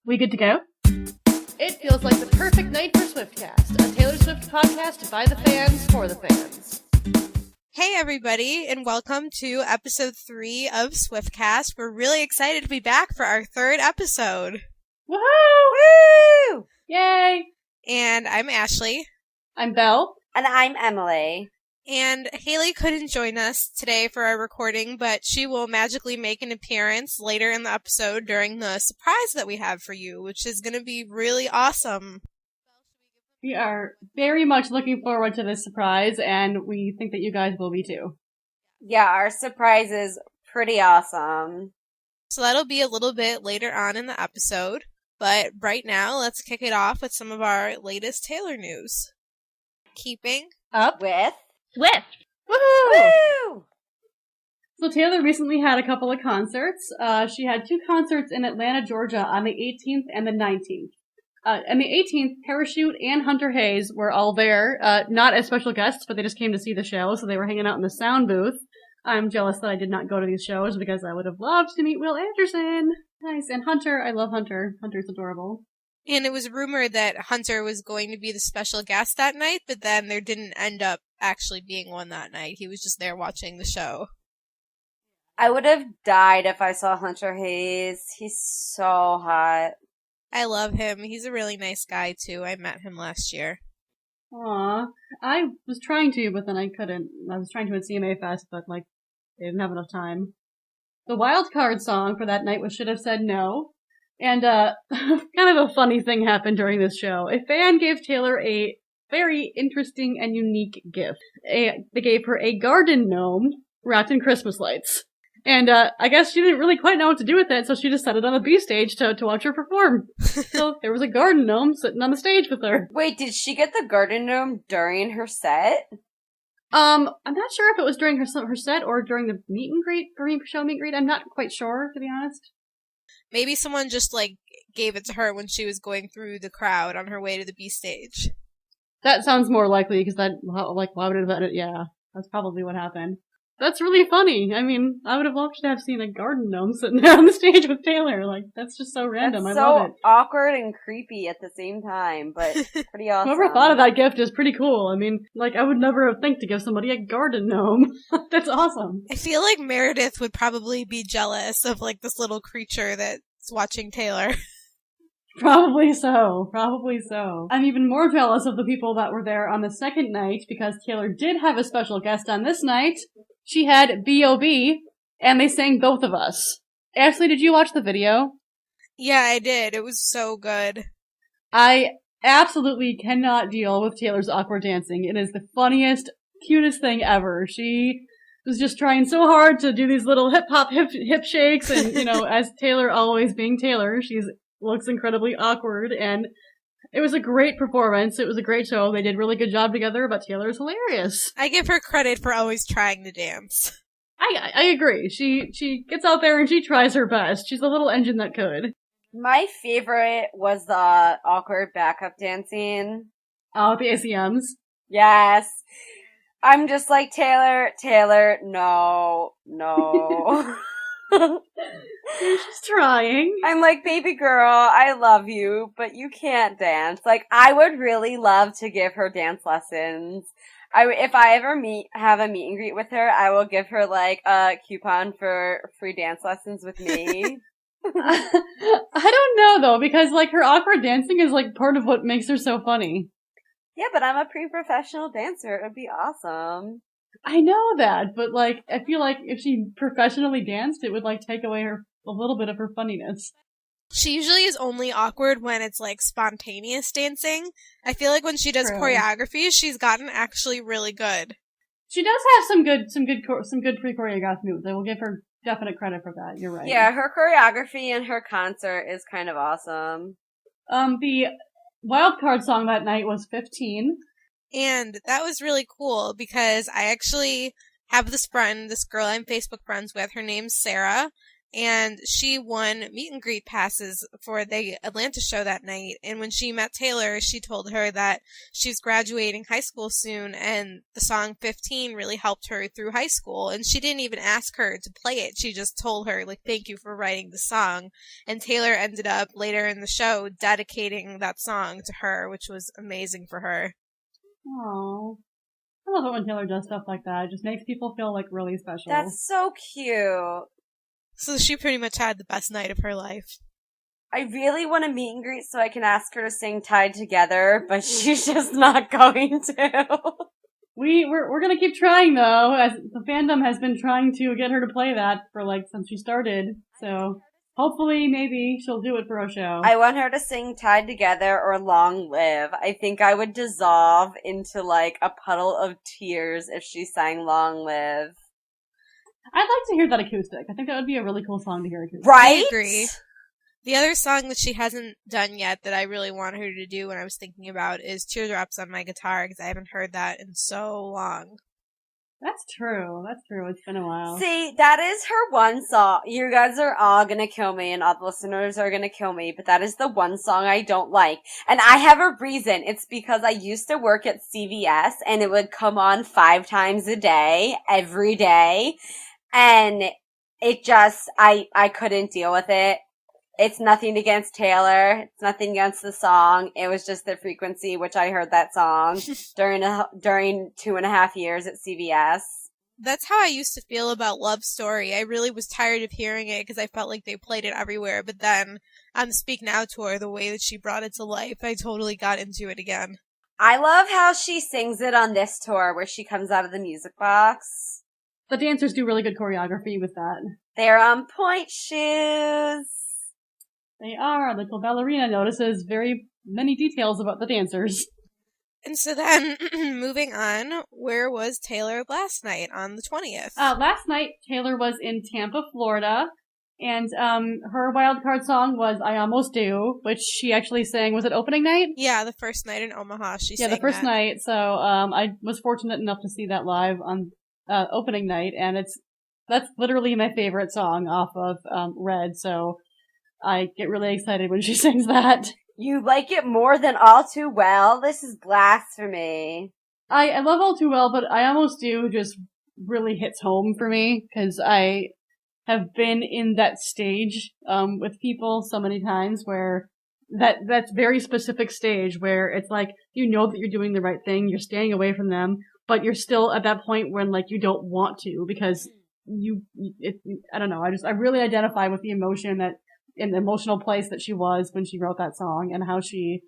We good to go? It feels like the perfect night for Swiftcast, a Taylor Swift podcast by the fans for the fans. Hey everybody, and welcome to episode 3 of Swiftcast. We're really excited to be back for our 3rd episode. Woohoo! Woo! Yay! And I'm Ashley. I'm Belle. And I'm Emily. And Haley couldn't join us today for our recording, but she will magically make an appearance later in the episode during the surprise that we have for you, which is going to be really awesome. We are very much looking forward to this surprise, and we think that you guys will be too. Yeah, our surprise is pretty awesome. So that'll be a little bit later on in the episode, but right now let's kick it off with some of our latest Taylor news. Keeping up with Swift! Woohoo! Woo! So Taylor recently had a couple of concerts. She had 2 concerts in Atlanta, Georgia on the 18th and the 19th. On the 18th, Parachute and Hunter Hayes were all there, not as special guests, but they just came to see the show, so they were hanging out in the sound booth. I'm jealous that I did not go to these shows because I would have loved to meet Will Anderson. Nice. And Hunter, I love Hunter. Hunter's adorable. And it was rumored that Hunter was going to be the special guest that night, but then there didn't end up actually being one that night. He was just there watching the show. I would have died if I saw Hunter Hayes. He's so hot. I love him. He's a really nice guy, too. I met him last year. Aw. I was trying to, but then I couldn't. I was trying to at CMA Fest, but, they didn't have enough time. The wild card song for that night was Should Have Said No. And, kind of a funny thing happened during this show. A fan gave Taylor a very interesting and unique gift. They gave her a garden gnome wrapped in Christmas lights. And, I guess she didn't really quite know what to do with it, so she just set it on the B stage to watch her perform. So there was a garden gnome sitting on the stage with her. Wait, did she get the garden gnome during her set? I'm not sure if it was during her set or during the meet and greet, show meet and greet. I'm not quite sure, to be honest. Maybe someone just, gave it to her when she was going through the crowd on her way to the B stage. That sounds more likely, because why would it have, yeah, that's probably what happened. That's really funny. I mean, I would have loved to have seen a garden gnome sitting there on the stage with Taylor. That's just so random. That's I love it. so awkward and creepy at the same time, but pretty awesome. Whoever thought of that gift is pretty cool. I mean, I would never have think to give somebody a garden gnome. That's awesome. I feel like Meredith would probably be jealous of, this little creature that's watching Taylor. Probably so. I'm even more jealous of the people that were there on the second night, because Taylor did have a special guest on this night. She had B.O.B., and they sang Both of Us. Ashley, did you watch the video? Yeah, I did. It was so good. I absolutely cannot deal with Taylor's awkward dancing. It is the funniest, cutest thing ever. She was just trying so hard to do these little hip-hop hip shakes, and, as Taylor always being Taylor, she looks incredibly awkward, and it was a great performance. It was a great show. They did a really good job together, but Taylor's hilarious. I give her credit for always trying to dance. I agree. She gets out there and she tries her best. She's a little engine that could. My favorite was the awkward backup dancing. Oh, the ACMs. Yes. I'm just like, Taylor, no. She's trying. I'm like, baby girl, I love you, but you can't dance. I would really love to give her dance lessons. If I ever have a meet and greet with her, I will give her, a coupon for free dance lessons with me. I don't know, though, because, her awkward dancing is, part of what makes her so funny. Yeah, but I'm a pre-professional dancer. It would be awesome. I know that, but, I feel like if she professionally danced, it would, take away a little bit of her funniness. She usually is only awkward when it's, spontaneous dancing. I feel like when she does choreography, she's gotten actually really good. She does have some good pre-choreographed moves. I will give her definite credit for that. You're right. Yeah, her choreography and her concert is kind of awesome. The wildcard song that night was 15. And that was really cool because I actually have this girl I'm Facebook friends with. Her name's Sarah. and she won meet and greet passes for the Atlanta show that night. And when she met Taylor, she told her that she's graduating high school soon, and the song 15 really helped her through high school. And she didn't even ask her to play it. She just told her, like, thank you for writing the song. And Taylor ended up later in the show dedicating that song to her, which was amazing for her. Aww. I love it when Taylor does stuff like that. It just makes people feel, like, really special. That's so cute. So she pretty much had the best night of her life. I really want to meet and greet so I can ask her to sing Tied Together, but she's just not going to. We're gonna keep trying, though, as the fandom has been trying to get her to play that for, like, since she started. So hopefully, maybe she'll do it for a show. I want her to sing Tied Together or Long Live. I think I would dissolve into, like, a puddle of tears if she sang Long Live. I'd like to hear that acoustic. I think that would be a really cool song to hear acoustic. Right? I agree. The other song that she hasn't done yet that I really want her to do, and I was thinking about, is Teardrops on My Guitar, because I haven't heard that in so long. That's true. It's been a while. See, that is her one song. You guys are all gonna kill me, and all the listeners are gonna kill me, but that is the one song I don't like. And I have a reason. It's because I used to work at CVS, and it would come on 5 times a day, every day. And it just, I couldn't deal with it. It's nothing against Taylor. It's nothing against the song. It was just the frequency which I heard that song during 2.5 years at CVS. That's how I used to feel about Love Story. I really was tired of hearing it because I felt like they played it everywhere. But then on the Speak Now tour, the way that she brought it to life, I totally got into it again. I love how she sings it on this tour where she comes out of the music box. The dancers do really good choreography with that. They're on point shoes. They are. Little ballerina notices very many details about the dancers. And so then, moving on, where was Taylor last night on the 20th? Last night, Taylor was in Tampa, Florida, and her wildcard song was I Almost Do, which she actually sang, was it opening night? Yeah, the first night in Omaha, she sang the first that. night, so I was fortunate enough to see that live on opening night, and that's literally my favorite song off of Red, so I get really excited when she sings that. You like it more than All Too Well? This is blasphemy. I love All Too Well, but I Almost Do just really hits home for me, because I have been in that stage with people so many times where that's very specific stage where it's like, you know that you're doing the right thing, you're staying away from them, but you're still at that point when, like, you don't want to, because I don't know, I really identify with the emotion in the emotional place that she was when she wrote that song, and how she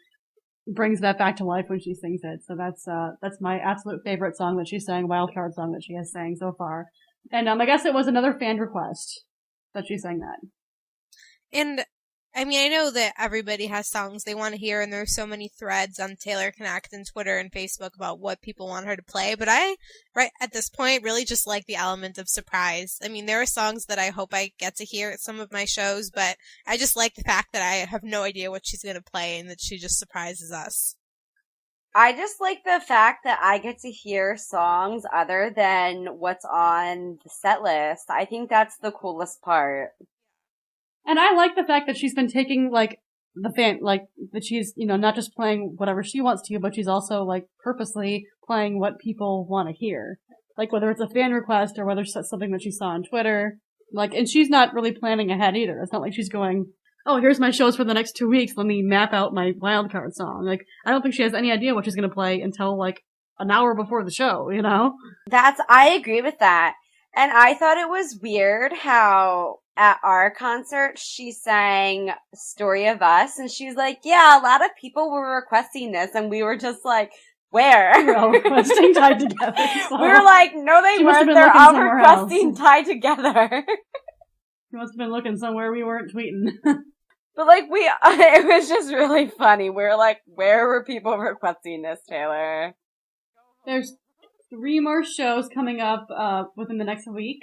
brings that back to life when she sings it. So that's my absolute favorite song that she sang, wildcard song that she has sang so far. And I guess it was another fan request that she sang that. And I mean, I know that everybody has songs they want to hear, and there's so many threads on Taylor Connect and Twitter and Facebook about what people want her to play, but I, right at this point, really just like the element of surprise. I mean, there are songs that I hope I get to hear at some of my shows, but I just like the fact that I have no idea what she's going to play and that she just surprises us. I just like the fact that I get to hear songs other than what's on the set list. I think that's the coolest part. And I like the fact that she's been taking, like, that she's, not just playing whatever she wants to, but she's also, like, purposely playing what people want to hear. Like, whether it's a fan request or whether it's something that she saw on Twitter. Like, and she's not really planning ahead either. It's not like she's going, oh, here's my shows for the next 2 weeks, let me map out my wildcard song. Like, I don't think she has any idea what she's gonna play until, like, an hour before the show, I agree with that. And I thought it was weird how at our concert she sang Story of Us, and she's like, yeah, a lot of people were requesting this, and we were just like, where? We're all requesting Tied Together. So. We were like, no, they weren't. They're all requesting Tied Together. You must have been looking somewhere we weren't tweeting. But, like, it was just really funny. We were like, where were people requesting this, Taylor? There's 3 more shows coming up within the next week.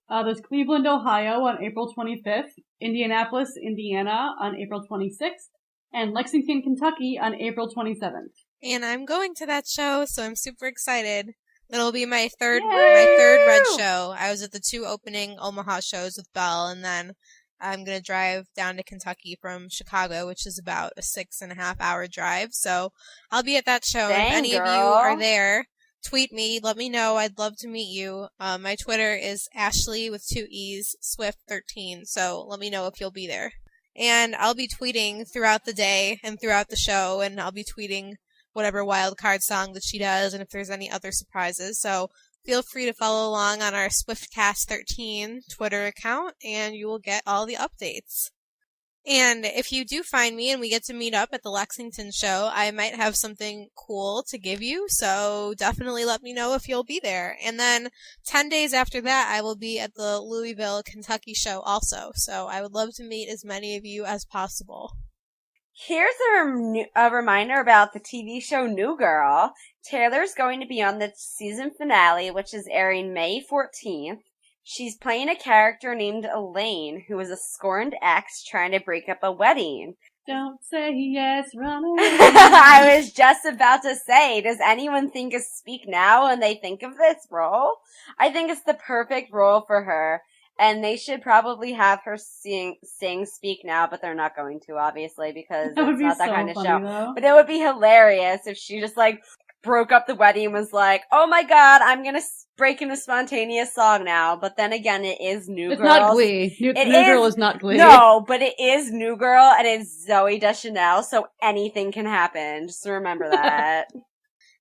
There's Cleveland, Ohio on April 25th, Indianapolis, Indiana on April 26th, and Lexington, Kentucky on April 27th. And I'm going to that show, so I'm super excited. That'll be my third Red show. I was at the 2 opening Omaha shows with Belle, and then I'm going to drive down to Kentucky from Chicago, which is about a 6.5 hour drive. So I'll be at that show. Dang, if any girl. of you are there, tweet me. Let me know. I'd love to meet you. My Twitter is Ashley with 2 E's, Swift13. So let me know if you'll be there. And I'll be tweeting throughout the day and throughout the show, and I'll be tweeting whatever wild card song that she does and if there's any other surprises. So feel free to follow along on our Swiftcast13 Twitter account, and you will get all the updates. And if you do find me and we get to meet up at the Lexington show, I might have something cool to give you, so definitely let me know if you'll be there. And then 10 days after that, I will be at the Louisville, Kentucky show also, so I would love to meet as many of you as possible. Here's a reminder about the TV show New Girl. Taylor's going to be on the season finale, which is airing May 14th. She's playing a character named Elaine, who is a scorned ex trying to break up a wedding. Don't say yes, run away. I was just about to say, does anyone think of Speak Now when they think of this role? I think it's the perfect role for her. And they should probably have her sing Speak Now, but they're not going to, obviously, because it's not that kind of show. Though. But it would be hilarious if she just, broke up the wedding and was like, oh my god, I'm gonna break into spontaneous song now. But then again, it is New Girl. It's not Glee. New Girl is not Glee. No, but it is New Girl, and it's Zooey Deschanel, so anything can happen. Just remember that.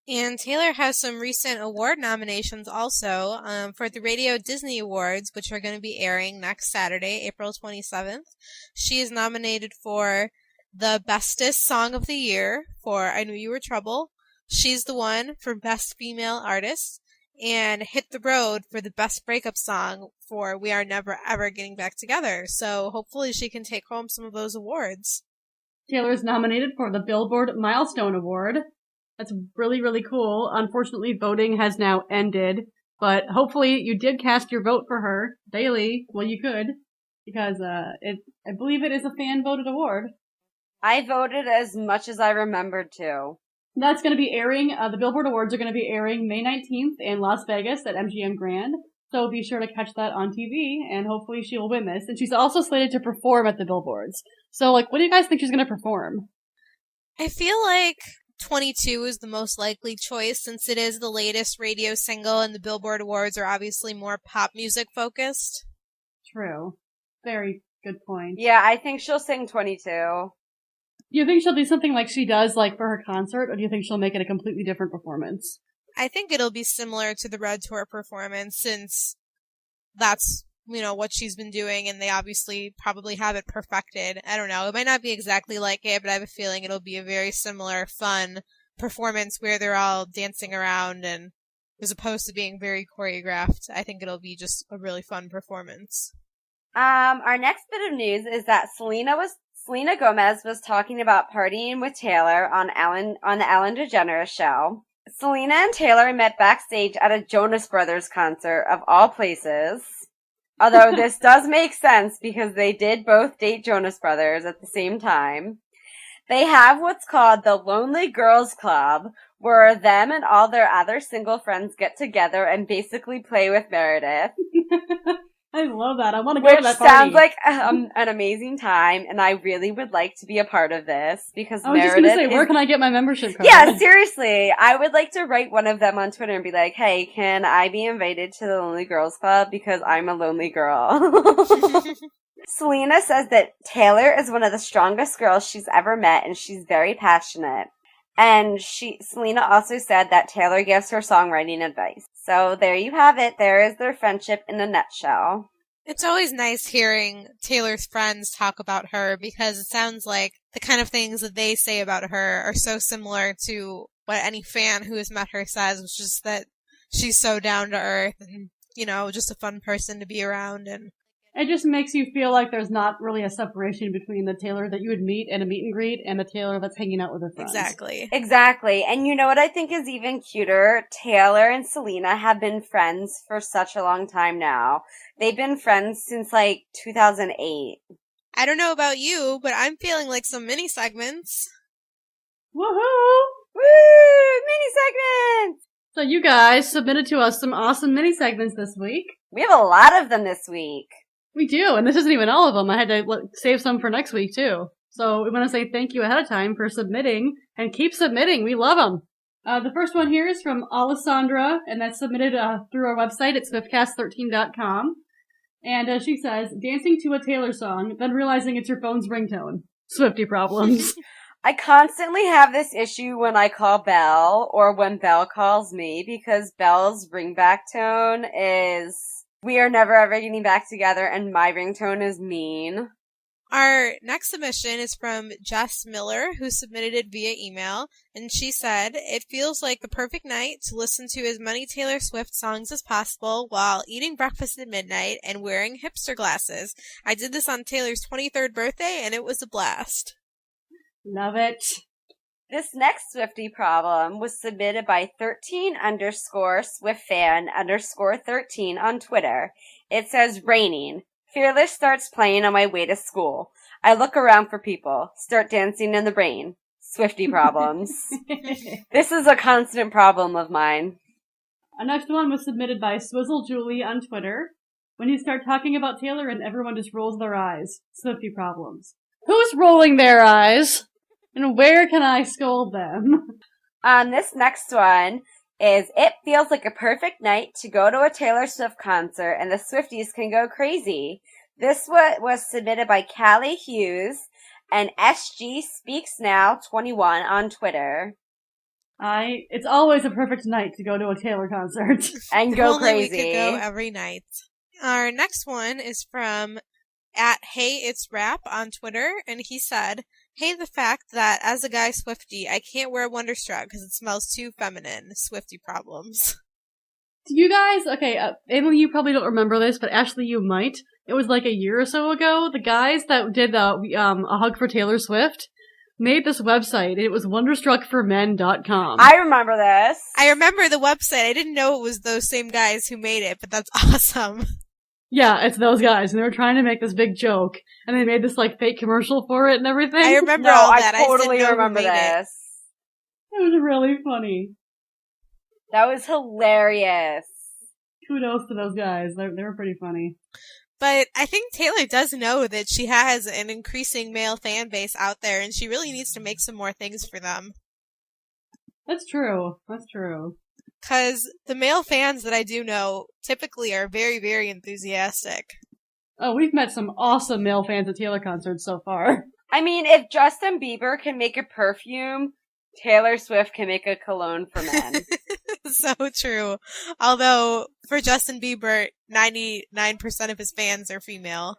And Taylor has some recent award nominations also for the Radio Disney Awards, which are going to be airing next Saturday, April 27th. She is nominated for the Bestest Song of the Year for I Knew You Were Trouble. She's the One for Best Female Artist. And Hit the Road for the Best Breakup Song for We Are Never Ever Getting Back Together. So hopefully she can take home some of those awards. Taylor is nominated for the Billboard Milestone Award. That's really, really cool. Unfortunately, voting has now ended, but hopefully you did cast your vote for her daily. Well, you could, because I believe it is a fan-voted award. I voted as much as I remembered to. That's going to be airing, the Billboard Awards are going to be airing May 19th in Las Vegas at MGM Grand, so be sure to catch that on TV, and hopefully she will win this. And she's also slated to perform at the Billboards. So, what do you guys think she's going to perform? I feel like 22 is the most likely choice since it is the latest radio single and the Billboard Awards are obviously more pop music focused. True. Very good point. Yeah, I think she'll sing 22. Do you think she'll do something like she does for her concert, or do you think she'll make it a completely different performance? I think it'll be similar to the Red Tour performance since that's, what she's been doing and they obviously probably have it perfected. I don't know. It might not be exactly like it, but I have a feeling it'll be a very similar, fun performance where they're all dancing around and as opposed to being very choreographed. I think it'll be just a really fun performance. Our next bit of news is that Selena Gomez was talking about partying with Taylor on the Ellen DeGeneres show. Selena and Taylor met backstage at a Jonas Brothers concert, of all places. Although this does make sense because they did both date Jonas Brothers at the same time. They have what's called the Lonely Girls Club, where them and all their other single friends get together and basically play with Meredith. I love that. I want to go to that party. Which sounds like an amazing time, and I really would like to be a part of this because I was Meredith just going to say, where can I get my membership card? Yeah, seriously. I would like to write one of them on Twitter and be like, hey, can I be invited to the Lonely Girls Club because I'm a lonely girl? Selena says that Taylor is one of the strongest girls she's ever met, and she's very passionate. And Selena also said that Taylor gives her songwriting advice. So there you have it. There is their friendship in a nutshell. It's always nice hearing Taylor's friends talk about her because it sounds like the kind of things that they say about her are so similar to what any fan who has met her says, which is that she's so down to earth and, just a fun person to be around. And it just makes you feel like there's not really a separation between the Taylor that you would meet at a meet and greet and the Taylor that's hanging out with her friends. Exactly. And you know what I think is even cuter? Taylor and Selena have been friends for such a long time now. They've been friends since 2008. I don't know about you, but I'm feeling like some mini segments. Woohoo! Woo! Mini segments! So you guys submitted to us some awesome mini segments this week. We have a lot of them this week. We do, and this isn't even all of them. I had to save some for next week, too. So we want to say thank you ahead of time for submitting, and keep submitting. We love them. The first one here is from Alessandra, and that's submitted through our website at swiftcast13.com. And she says, dancing to a Taylor song, then realizing it's your phone's ringtone. Swiftie problems. I constantly have this issue when I call Belle, or when Belle calls me, because Belle's ringback tone is, we are never ever getting back together, and my ringtone is mean. Our next submission is from Jess Miller, who submitted it via email, and she said, it feels like the perfect night to listen to as many Taylor Swift songs as possible while eating breakfast at midnight and wearing hipster glasses. I did this on Taylor's 23rd birthday, and it was a blast. Love it. This next Swiftie problem was submitted by 13_SwiftFan_13 on Twitter. It says, raining. Fearless starts playing on my way to school. I look around for people. Start dancing in the rain. Swiftie problems. This is a constant problem of mine. Our next one was submitted by Swizzle Julie on Twitter. When you start talking about Taylor and everyone just rolls their eyes. Swiftie problems. Who's rolling their eyes? And where can I scold them? This next one is, it feels like a perfect night to go to a Taylor Swift concert and the Swifties can go crazy. This was submitted by Callie Hughes and SG Speaks Now 21 on Twitter. It's always a perfect night to go to a Taylor concert. And go Only crazy. We could go every night. Our next one is from @HeyIt'sRap on Twitter, and he said, hey, the fact that as a guy Swiftie, I can't wear Wonderstruck because it smells too feminine. Swiftie problems. Do you guys, okay, Emily, you probably don't remember this, but Ashley, you might. It was like a year or so ago. The guys that did A Hug for Taylor Swift made this website. It was wonderstruckformen.com. I remember this. I remember the website. I didn't know it was those same guys who made it, but that's awesome. Yeah, it's those guys, and they were trying to make this big joke, and they made this, like, fake commercial for it and everything. I remember all that. I totally I just didn't know remember who made this. It was really funny. That was hilarious. Kudos to those guys. They were pretty funny. But I think Taylor does know that she has an increasing male fan base out there, and she really needs to make some more things for them. That's true. That's true. Because the male fans that I do know typically are very, very enthusiastic. Oh, we've met some awesome male fans at Taylor concerts so far. I mean, if Justin Bieber can make a perfume, Taylor Swift can make a cologne for men. So true. Although, for Justin Bieber, 99% of his fans are female.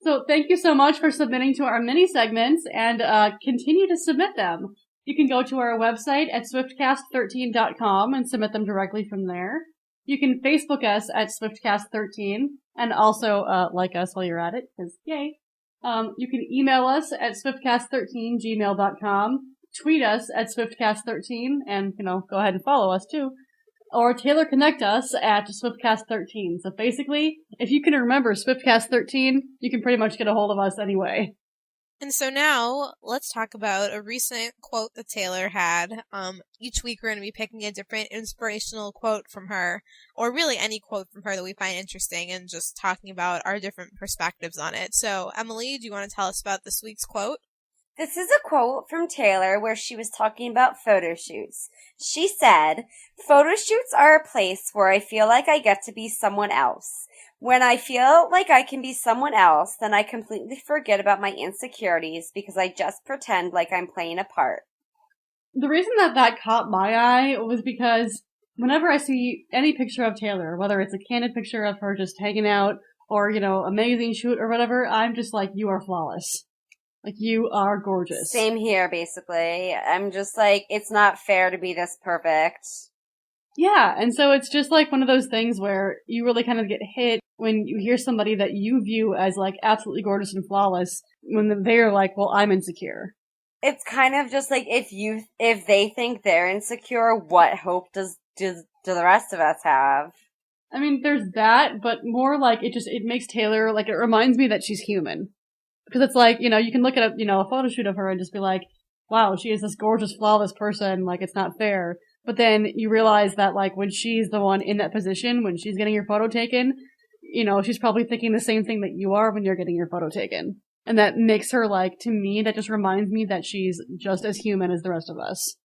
So thank you so much for submitting to our mini segments, and continue to submit them. You can go to our website at swiftcast13.com and submit them directly from there. You can Facebook us at swiftcast13 and also like us while you're at it, because yay. You can email us at swiftcast13gmail.com, tweet us at swiftcast13, and, go ahead and follow us too. Or Taylor Connect us at swiftcast13. So basically, if you can remember Swiftcast13, you can pretty much get a hold of us anyway. And so now, let's talk about a recent quote that Taylor had. Each week we're going to be picking a different inspirational quote from her, or really any quote from her that we find interesting, and just talking about our different perspectives on it. So, Emily, do you want to tell us about this week's quote? This is a quote from Taylor where she was talking about photo shoots. She said, "Photo shoots are a place where I feel like I get to be someone else. When I feel like I can be someone else, then I completely forget about my insecurities because I just pretend like I'm playing a part." The reason that caught my eye was because whenever I see any picture of Taylor, whether it's a candid picture of her just hanging out or, a magazine shoot or whatever, I'm just like, you are flawless. Like, you are gorgeous. Same here, basically. I'm just like, it's not fair to be this perfect. Yeah, and so it's just like one of those things where you really kind of get hit when you hear somebody that you view as like absolutely gorgeous and flawless when they're like, well, I'm insecure. It's kind of just like if they think they're insecure, what hope do the rest of us have? I mean, there's that, but more like it makes Taylor, like, it reminds me that she's human. Because it's like, you can look at a photo shoot of her and just be like, wow, she is this gorgeous, flawless person, like, it's not fair. But then you realize that, like, when she's the one in that position, when she's getting your photo taken, she's probably thinking the same thing that you are when you're getting your photo taken. And that makes her, to me, that just reminds me that she's just as human as the rest of us.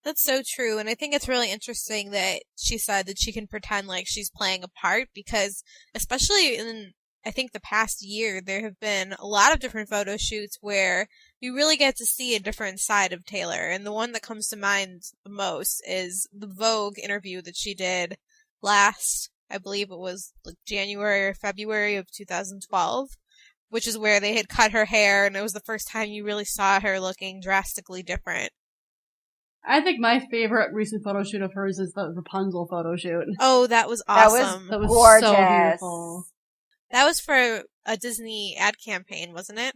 That's so true, and I think it's really interesting that she said that she can pretend like she's playing a part, because especially in, I think, the past year, there have been a lot of different photo shoots where you really get to see a different side of Taylor, and the one that comes to mind the most is the Vogue interview that she did last, I believe it was January or February of 2012, which is where they had cut her hair, and it was the first time you really saw her looking drastically different. I think my favorite recent photo shoot of hers is the Rapunzel photo shoot. Oh, that was awesome. That was gorgeous. So beautiful. That was for a Disney ad campaign, wasn't it?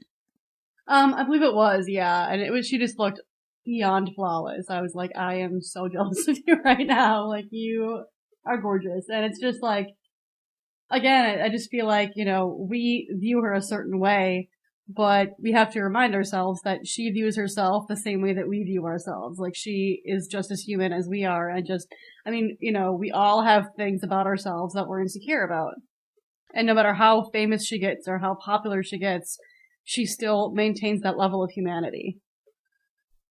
I believe it was, yeah. And she just looked beyond flawless. I was like, I am so jealous of you right now. You are gorgeous. And it's just again, I just feel like, we view her a certain way, but we have to remind ourselves that she views herself the same way that we view ourselves. She is just as human as we are. And we all have things about ourselves that we're insecure about. And no matter how famous she gets or how popular she gets, she still maintains that level of humanity.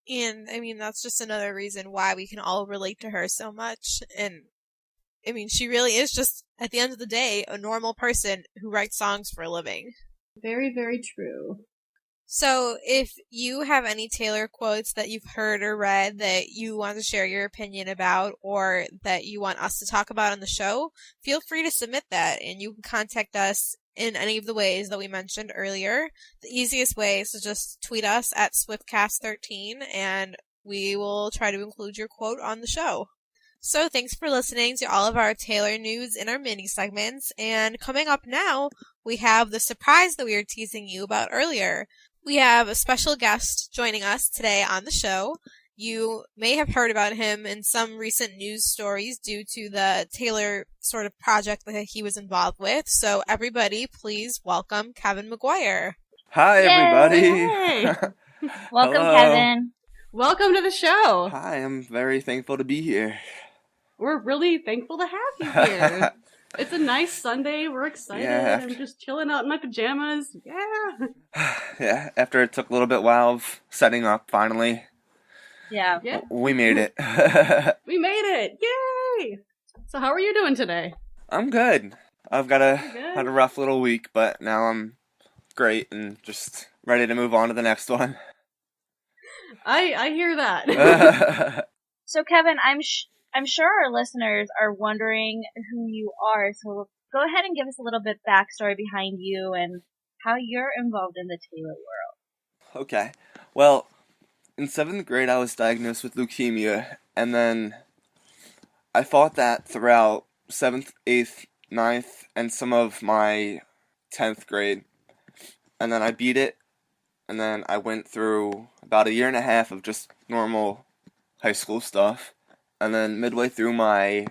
And, that's just another reason why we can all relate to her so much. And, she really is just, at the end of the day, a normal person who writes songs for a living. Very, very true. So, if you have any Taylor quotes that you've heard or read that you want to share your opinion about, or that you want us to talk about on the show, feel free to submit that, and you can contact us in any of the ways that we mentioned earlier. The easiest way is to just tweet us at Swiftcast13, and we will try to include your quote on the show. So thanks for listening to all of our Taylor news in our mini segments, and coming up now, we have the surprise that we were teasing you about earlier. We have a special guest joining us today on the show. You may have heard about him in some recent news stories due to the Taylor sort of project that he was involved with. So everybody, please welcome Kevin McGuire. Hi, everybody. Hey. Welcome, Hello. Kevin. Welcome to the show. Hi, I'm very thankful to be here. We're really thankful to have you here. It's a nice Sunday. We're excited. Yeah, I'm just chilling out in my pajamas. Yeah. Yeah, after it took a little bit while of setting up, finally, Yeah. we made it. We made it. Yay. So how are you doing today? I'm good. I've had Good. a rough little week, but now I'm great and just ready to move on to the next one. I hear that. So, Kevin, I'm sure our listeners are wondering who you are. So, go ahead and give us a little bit backstory behind you and how you're involved in the Taylor world. Okay. Well, in 7th grade, I was diagnosed with leukemia, and then I fought that throughout 7th, 8th, 9th, and some of my 10th grade. And then I beat it, and then I went through about a year and a half of just normal high school stuff. And then midway through my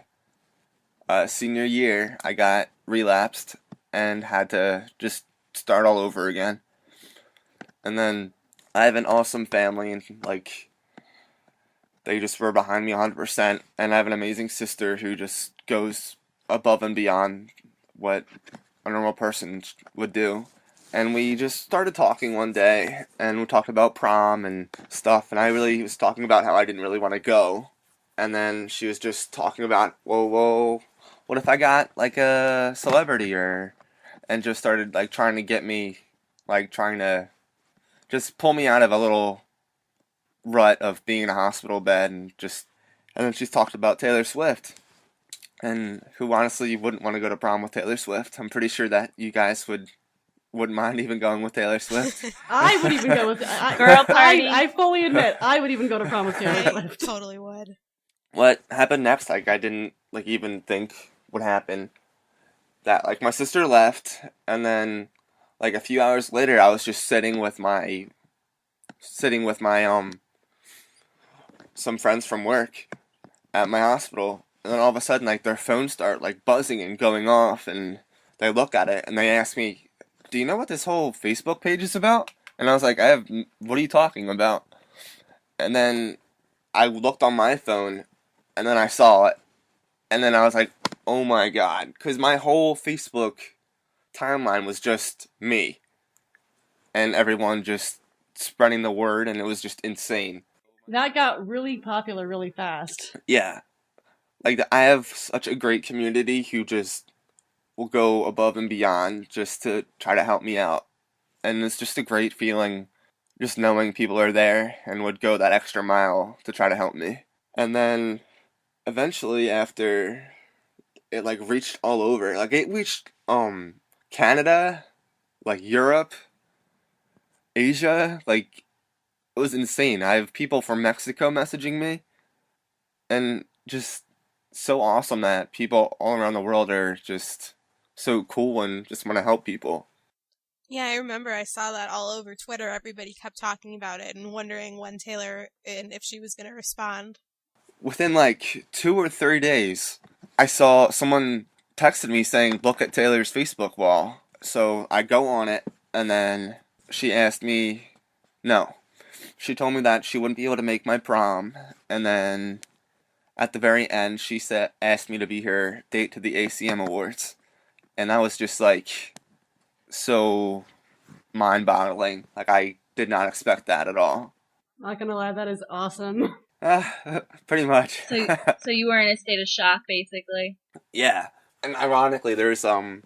senior year, I got relapsed and had to just start all over again. And then I have an awesome family, and they just were behind me 100%. And I have an amazing sister who just goes above and beyond what a normal person would do. And we just started talking one day, and we talked about prom and stuff, and I really was talking about how I didn't really want to go. And then she was just talking about, well, what if I got, a celebrity, and just started, trying to get me, trying to just pull me out of a little rut of being in a hospital bed, and then she's talked about Taylor Swift. And who honestly wouldn't want to go to prom with Taylor Swift? I'm pretty sure that you guys wouldn't mind even going with Taylor Swift. I would even go with Girl party. I fully admit I would even go to prom with Taylor I Swift. totally would. What happened next, I didn't even think would happen. That my sister left, and then a few hours later I was just sitting with my some friends from work at my hospital, and then all of a sudden their phones start buzzing and going off, and they look at it and they ask me, "Do you know what this whole Facebook page is about?" And I was like, what are you talking about? And then I looked on my phone, and then I saw it, and then I was like, oh my god, because my whole Facebook timeline was just me, and everyone just spreading the word, and it was just insane. That got really popular really fast. Yeah, like I have such a great community who just will go above and beyond just to try to help me out, and it's just a great feeling just knowing people are there and would go that extra mile to try to help me. And then eventually, after it like reached all over, like it reached Canada, like Europe, Asia, like it was insane. I have people from Mexico messaging me, and just so awesome that people all around the world are just so cool and just want to help people. Yeah, I remember I saw that all over Twitter. Everybody kept talking about it and wondering when Taylor and if she was going to respond. Within like 2 or 3 days, I saw someone texted me saying, look at Taylor's Facebook wall. So I go on it, and then she asked me, no. She told me that she wouldn't be able to make my prom, and then at the very end, she asked me to be her date to the ACM Awards. And that was just like so mind-boggling. Like I did not expect that at all. Not gonna lie, that is awesome. Pretty much. So you were in a state of shock, basically. Yeah. And ironically, there's a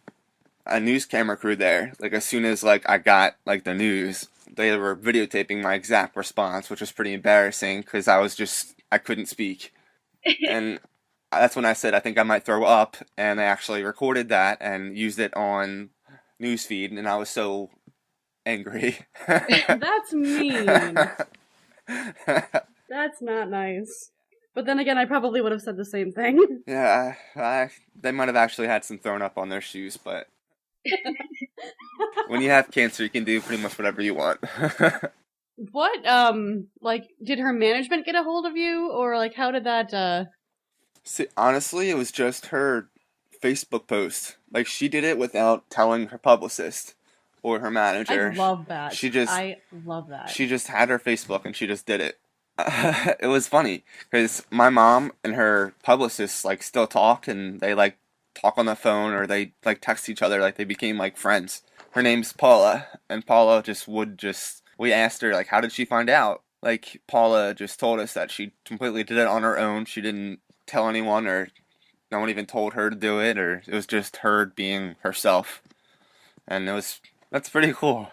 news camera crew there. Like as soon as like I got like the news, they were videotaping my exact response, which was pretty embarrassing because I couldn't speak. And that's when I said I think I might throw up, and they actually recorded that and used it on newsfeed, and I was so angry. That's mean. That's not nice. But then again, I probably would have said the same thing. Yeah, they might have actually had some thrown up on their shoes, but when you have cancer, you can do pretty much whatever you want. What, like, did her management get a hold of you, or, like, how did that, See, honestly, it was just her Facebook post. Like, she did it without telling her publicist or her manager. I love that. I love that. She just had her Facebook and she just did it. It was funny because my mom and her publicist like still talk, and they like talk on the phone, or they like text each other, like they became like friends. Her name's Paula, and Paula we asked her like how did she find out? Like Paula just told us that she completely did it on her own. She didn't tell anyone, or no one even told her to do it, or it was just her being herself. And that's pretty cool.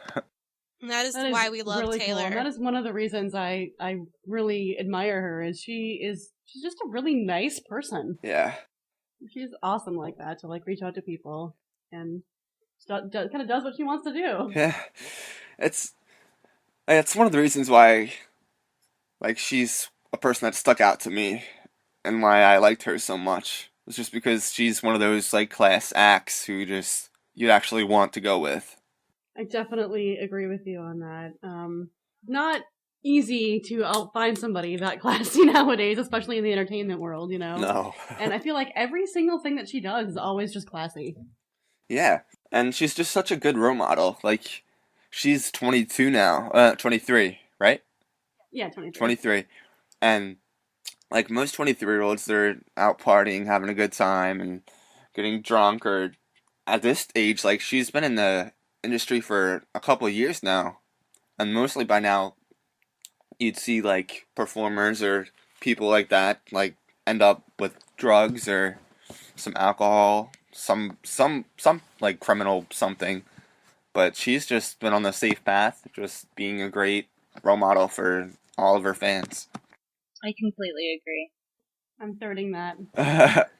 And that is why we love really Taylor. Cool. That is one of the reasons I really admire her, is she's just a really nice person. Yeah. She's awesome like that, to like reach out to people and kind of does what she wants to do. Yeah. It's one of the reasons why like she's a person that stuck out to me and why I liked her so much. It's just because she's one of those like class acts who just you'd actually want to go with. I definitely agree with you on that. Not easy to find somebody that classy nowadays, especially in the entertainment world, you know? No. And I feel like every single thing that she does is always just classy. Yeah, and she's just such a good role model. Like, she's 22 now. 23, right? Yeah, 23. 23. And, like, most 23-year-olds, they're out partying, having a good time, and getting drunk, or at this age, like, she's been in the industry for a couple of years now, and mostly by now you'd see like performers or people like that like end up with drugs or some alcohol, some like criminal something, but she's just been on the safe path, just being a great role model for all of her fans. I completely agree. I'm thirding that.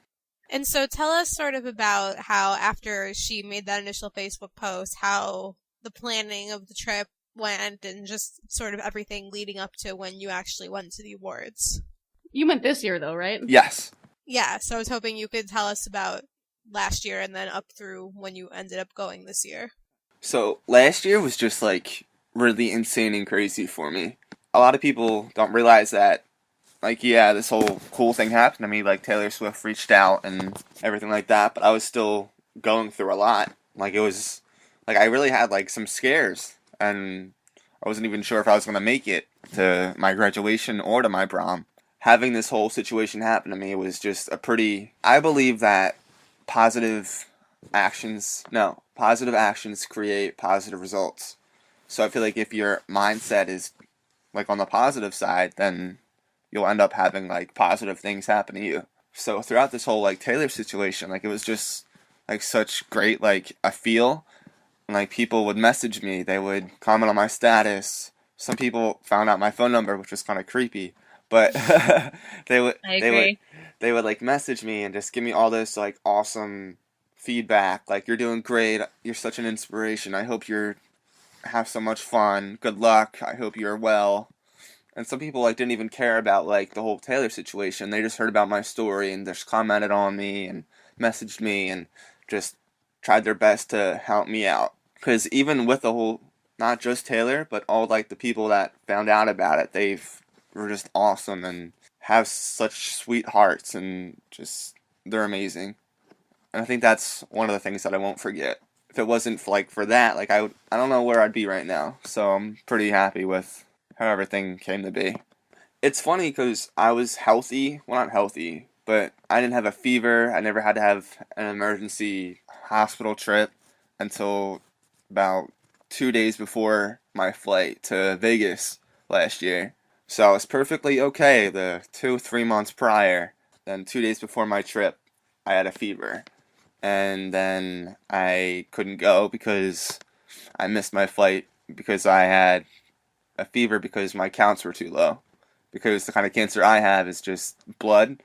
And so tell us sort of about how after she made that initial Facebook post, how the planning of the trip went and just sort of everything leading up to when you actually went to the awards. You went this year though, right? Yes. Yeah, so I was hoping you could tell us about last year and then up through when you ended up going this year. So last year was just like really insane and crazy for me. A lot of people don't realize that like, yeah, this whole cool thing happened to me, like Taylor Swift reached out and everything like that, but I was still going through a lot. Like, it was, like, I really had, like, some scares, and I wasn't even sure if I was going to make it to my graduation or to my prom. Having this whole situation happen to me was just I believe that positive actions create positive results. So I feel like if your mindset is like on the positive side, then you'll end up having like positive things happen to you. So throughout this whole like Taylor situation, like it was just like such great like a feel. And, like people would message me, they would comment on my status. Some people found out my phone number, which was kind of creepy, but they would I they would agree. they would like message me and just give me all this like awesome feedback, like you're doing great, you're such an inspiration. I hope you're have so much fun. Good luck. I hope you're well. And some people like didn't even care about like the whole Taylor situation. They just heard about my story and just commented on me and messaged me and just tried their best to help me out. Because even with the whole, not just Taylor, but all like the people that found out about it, were just awesome and have such sweet hearts and just they're amazing. And I think that's one of the things that I won't forget. If it wasn't for that, like I don't know where I'd be right now. So I'm pretty happy with how everything came to be. It's funny because I was healthy, well not healthy, but I didn't have a fever. I never had to have an emergency hospital trip until about 2 days before my flight to Vegas last year. So I was perfectly okay the 2-3 months prior. Then 2 days before my trip, I had a fever. And then I couldn't go because I missed my flight because I had a fever because my counts were too low. Because the kind of cancer I have is just blood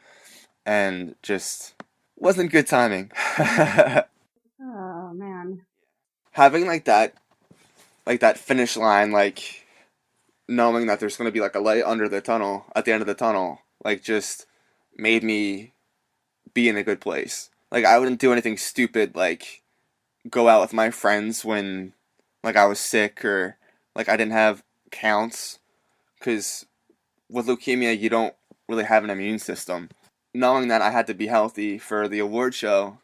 and just wasn't good timing. Oh, man. Having like that finish line, like knowing that there's going to be like a light under the tunnel at the end of the tunnel, like just made me be in a good place. Like I wouldn't do anything stupid like go out with my friends when like I was sick or like I didn't have counts, because with leukemia you don't really have an immune system. Knowing that I had to be healthy for the award show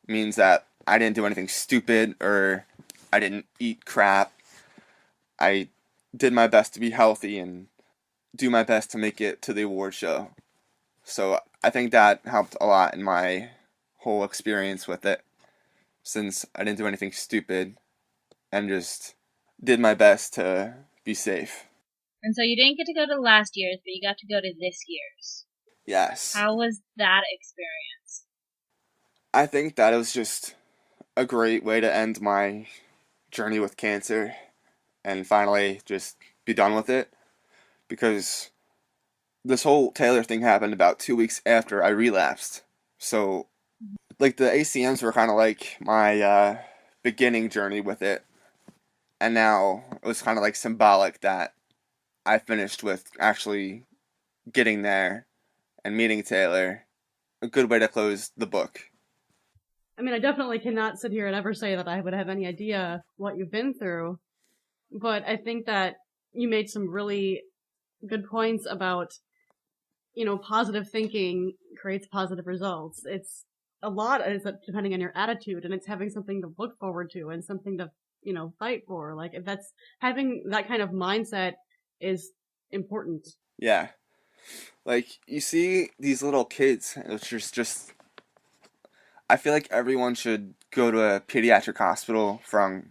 means that I didn't do anything stupid or I didn't eat crap. I did my best to be healthy and do my best to make it to the award show. So I think that helped a lot in my whole experience with it, since I didn't do anything stupid and just did my best to be safe. And so you didn't get to go to last year's, but you got to go to this year's. Yes. How was that experience? I think that it was just a great way to end my journey with cancer and finally just be done with it, because this whole Taylor thing happened about 2 weeks after I relapsed. So like the ACMs were kind of like my beginning journey with it, and now it was kind of like symbolic that I finished with actually getting there and meeting Taylor. A good way to close the book. I mean, I definitely cannot sit here and ever say that I would have any idea what you've been through, but I think that you made some really good points about, positive thinking creates positive results. It's a lot is depending on your attitude, and it's having something to look forward to and something to, fight for. Like, if that's having that kind of mindset is important. Yeah. Like, you see these little kids, which is just, I feel like everyone should go to a pediatric hospital from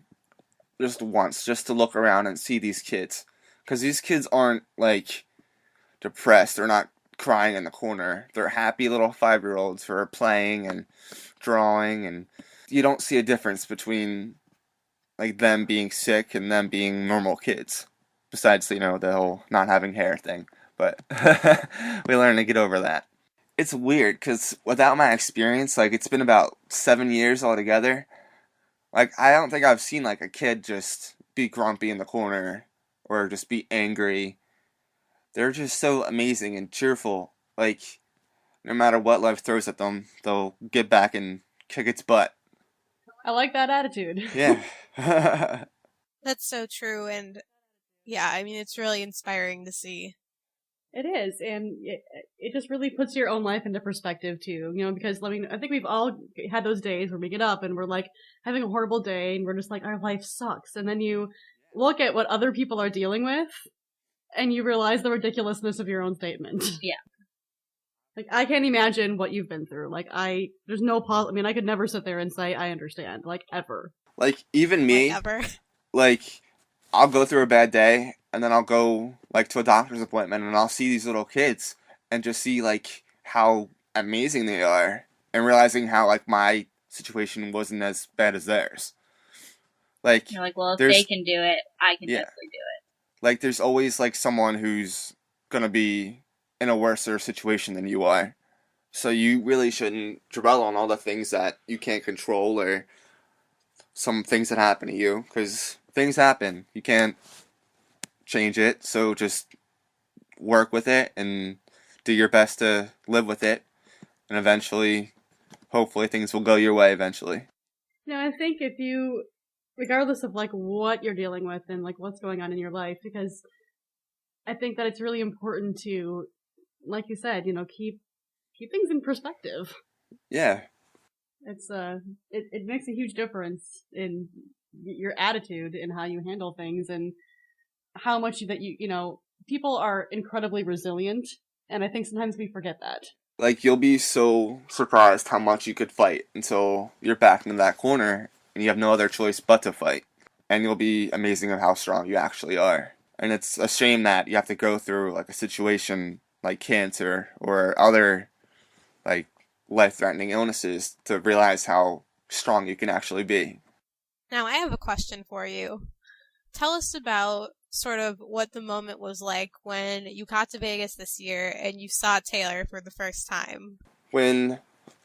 just once, just to look around and see these kids. Because these kids aren't, like, depressed. They're not crying in the corner. They're happy little 5-year-olds who are playing and drawing, and you don't see a difference between, like, them being sick and them being normal kids. Besides, the whole not having hair thing. But we learn to get over that. It's weird, because without my experience, like, it's been about 7 years altogether. Like, I don't think I've seen, like, a kid just be grumpy in the corner or just be angry. They're just so amazing and cheerful. Like, no matter what life throws at them, they'll get back and kick its butt. I like that attitude. Yeah. That's so true, and yeah, I mean, it's really inspiring to see. It is, and it just really puts your own life into perspective too, because I think we've all had those days where we get up and we're like having a horrible day and we're just like, our life sucks, and then you look at what other people are dealing with and you realize the ridiculousness of your own statement. Yeah. Like, I can't imagine what you've been through. Like, there's no I mean, I could never sit there and say I understand, like, ever. Like, even me, Whatever. like, I'll go through a bad day, and then I'll go, like, to a doctor's appointment, and I'll see these little kids, and just see, like, how amazing they are, and realizing how, like, my situation wasn't as bad as theirs. Like, You're like, well, if they can do it, I can Yeah. definitely do it. like, there's always, like, someone who's gonna be in a worse situation than you are. So you really shouldn't dwell on all the things that you can't control, or some things that happen to you, because things happen. You can't change it, so just work with it and do your best to live with it, and eventually, hopefully, things will go your way eventually. No, I think if you, regardless of like what you're dealing with and like what's going on in your life, because I think that it's really important to, like you said, keep things in perspective. Yeah. It's it makes a huge difference in your attitude and how you handle things, and how much that people are incredibly resilient, and I think sometimes we forget that. Like, you'll be so surprised how much you could fight until you're back into that corner and you have no other choice but to fight. And you'll be amazing at how strong you actually are. And it's a shame that you have to go through, like, a situation like cancer or other, like, life-threatening illnesses to realize how strong you can actually be. Now, I have a question for you. Tell us about sort of what the moment was like when you got to Vegas this year and you saw Taylor for the first time. When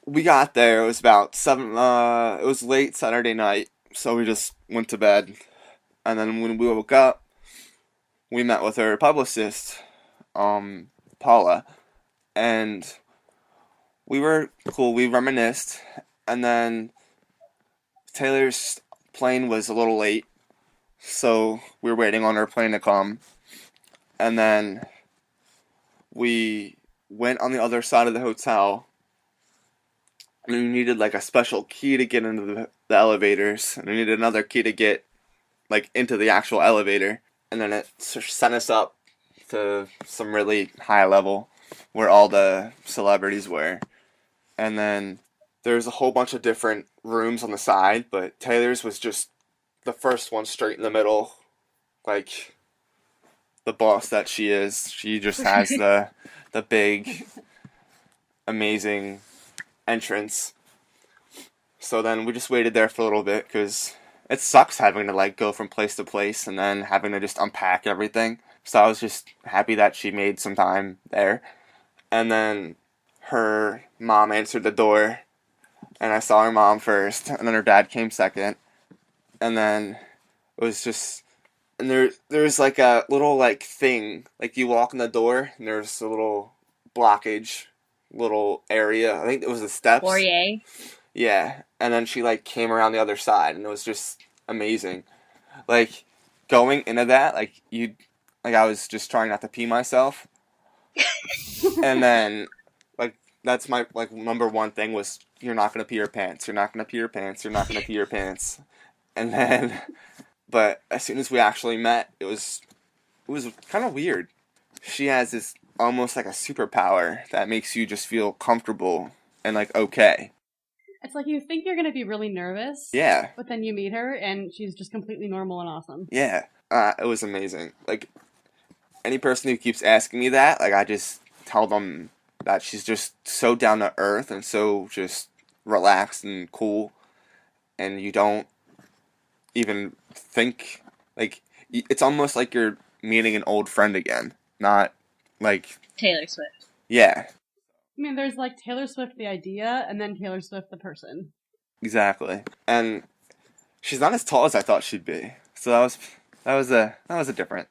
we got there, it was about it was late Saturday night, so we just went to bed. And then when we woke up, we met with her publicist, Paula, and we were cool, we reminisced, and then Taylor's plane was a little late, so we were waiting on her plane to come, and then we went on the other side of the hotel, and we needed like a special key to get into the elevators, and we needed another key to get like into the actual elevator, and then it sent us up to some really high level where all the celebrities were, and then there's a whole bunch of different rooms on the side, but Taylor's was just the first one straight in the middle, like the boss that she is. She just has the big, amazing entrance. So then we just waited there for a little bit, because it sucks having to like go from place to place and then having to just unpack everything. So I was just happy that she made some time there. And then her mom answered the door, and I saw her mom first, and then her dad came second. And then it was just, and there's like a little like thing, like you walk in the door and there's a little blockage, little area. I think it was the steps. Foyer. Yeah, and then she like came around the other side, and it was just amazing. Like going into that, like I was just trying not to pee myself, and then like that's my like number one thing was, you're not gonna pee your pants. You're not gonna pee your pants. You're not gonna pee your pants. And then, but as soon as we actually met, it was kind of weird. She has this almost like a superpower that makes you just feel comfortable and like okay. It's like you think you're gonna be really nervous. Yeah. But then you meet her and she's just completely normal and awesome. Yeah. It was amazing. Like, any person who keeps asking me that, like, I just tell them that she's just so down to earth and so just relaxed and cool, and you don't even think, like, it's almost like you're meeting an old friend again, not like Taylor Swift. Yeah. I mean, there's like Taylor Swift the idea, and then Taylor Swift the person. Exactly. And she's not as tall as I thought she'd be, so that was a different.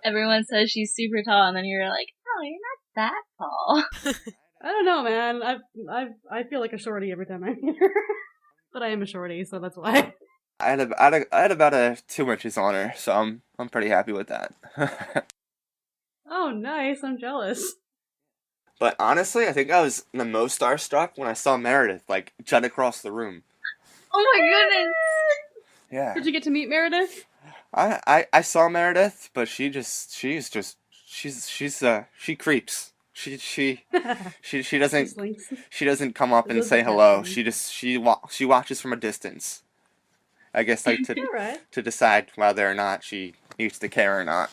Everyone says she's super tall, and then you're like, oh, you're not that tall. I don't know, man. I feel like a shorty every time I meet her. But I am a shorty, so that's why. I had about a 2 inches on her, so I'm pretty happy with that. Oh, nice. I'm jealous. But honestly, I think I was the most starstruck when I saw Meredith, like, jet across the room. Oh my goodness! Yeah. Did you get to meet Meredith? I saw Meredith, but she's just she creeps. She doesn't Slinks. she doesn't come up and Those say are hello. fascinating. She watches from a distance. I guess like Alright. to decide whether or not she needs to care or not.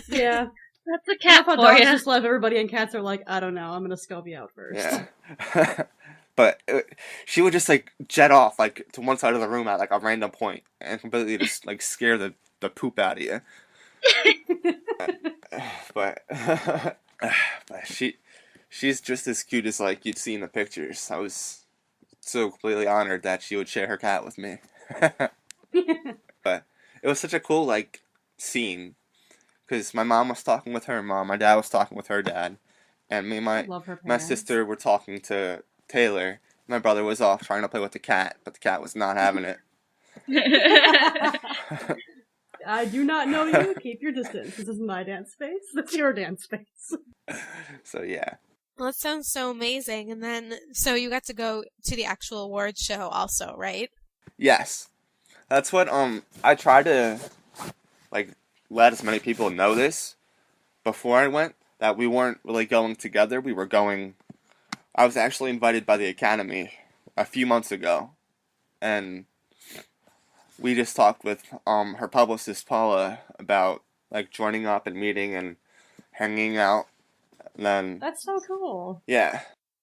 Yeah. That's a I love cat how for dogs you. just love everybody and cats are like, I don't know, I'm gonna scope you out first. Yeah. But she would just like jet off like to one side of the room at like a random point and completely just like scare the poop out of you. But but she's just as cute as like you'd see in the pictures. I was so completely honored that she would share her cat with me. But it was such a cool like scene because my mom was talking with her mom, my dad was talking with her dad, and me and Love her my parents. sister were talking to Taylor. My brother was off trying to play with the cat, but the cat was not having it. I do not know you. Keep your distance. This is my dance space. That's your dance space. So yeah. Well, that sounds so amazing. And then, so you got to go to the actual awards show also, right? Yes. That's what I tried to like let as many people know this before I went that we weren't really going together. I was actually invited by the Academy a few months ago, and we just talked with her publicist Paula about like joining up and meeting and hanging out. And then That's so cool. yeah.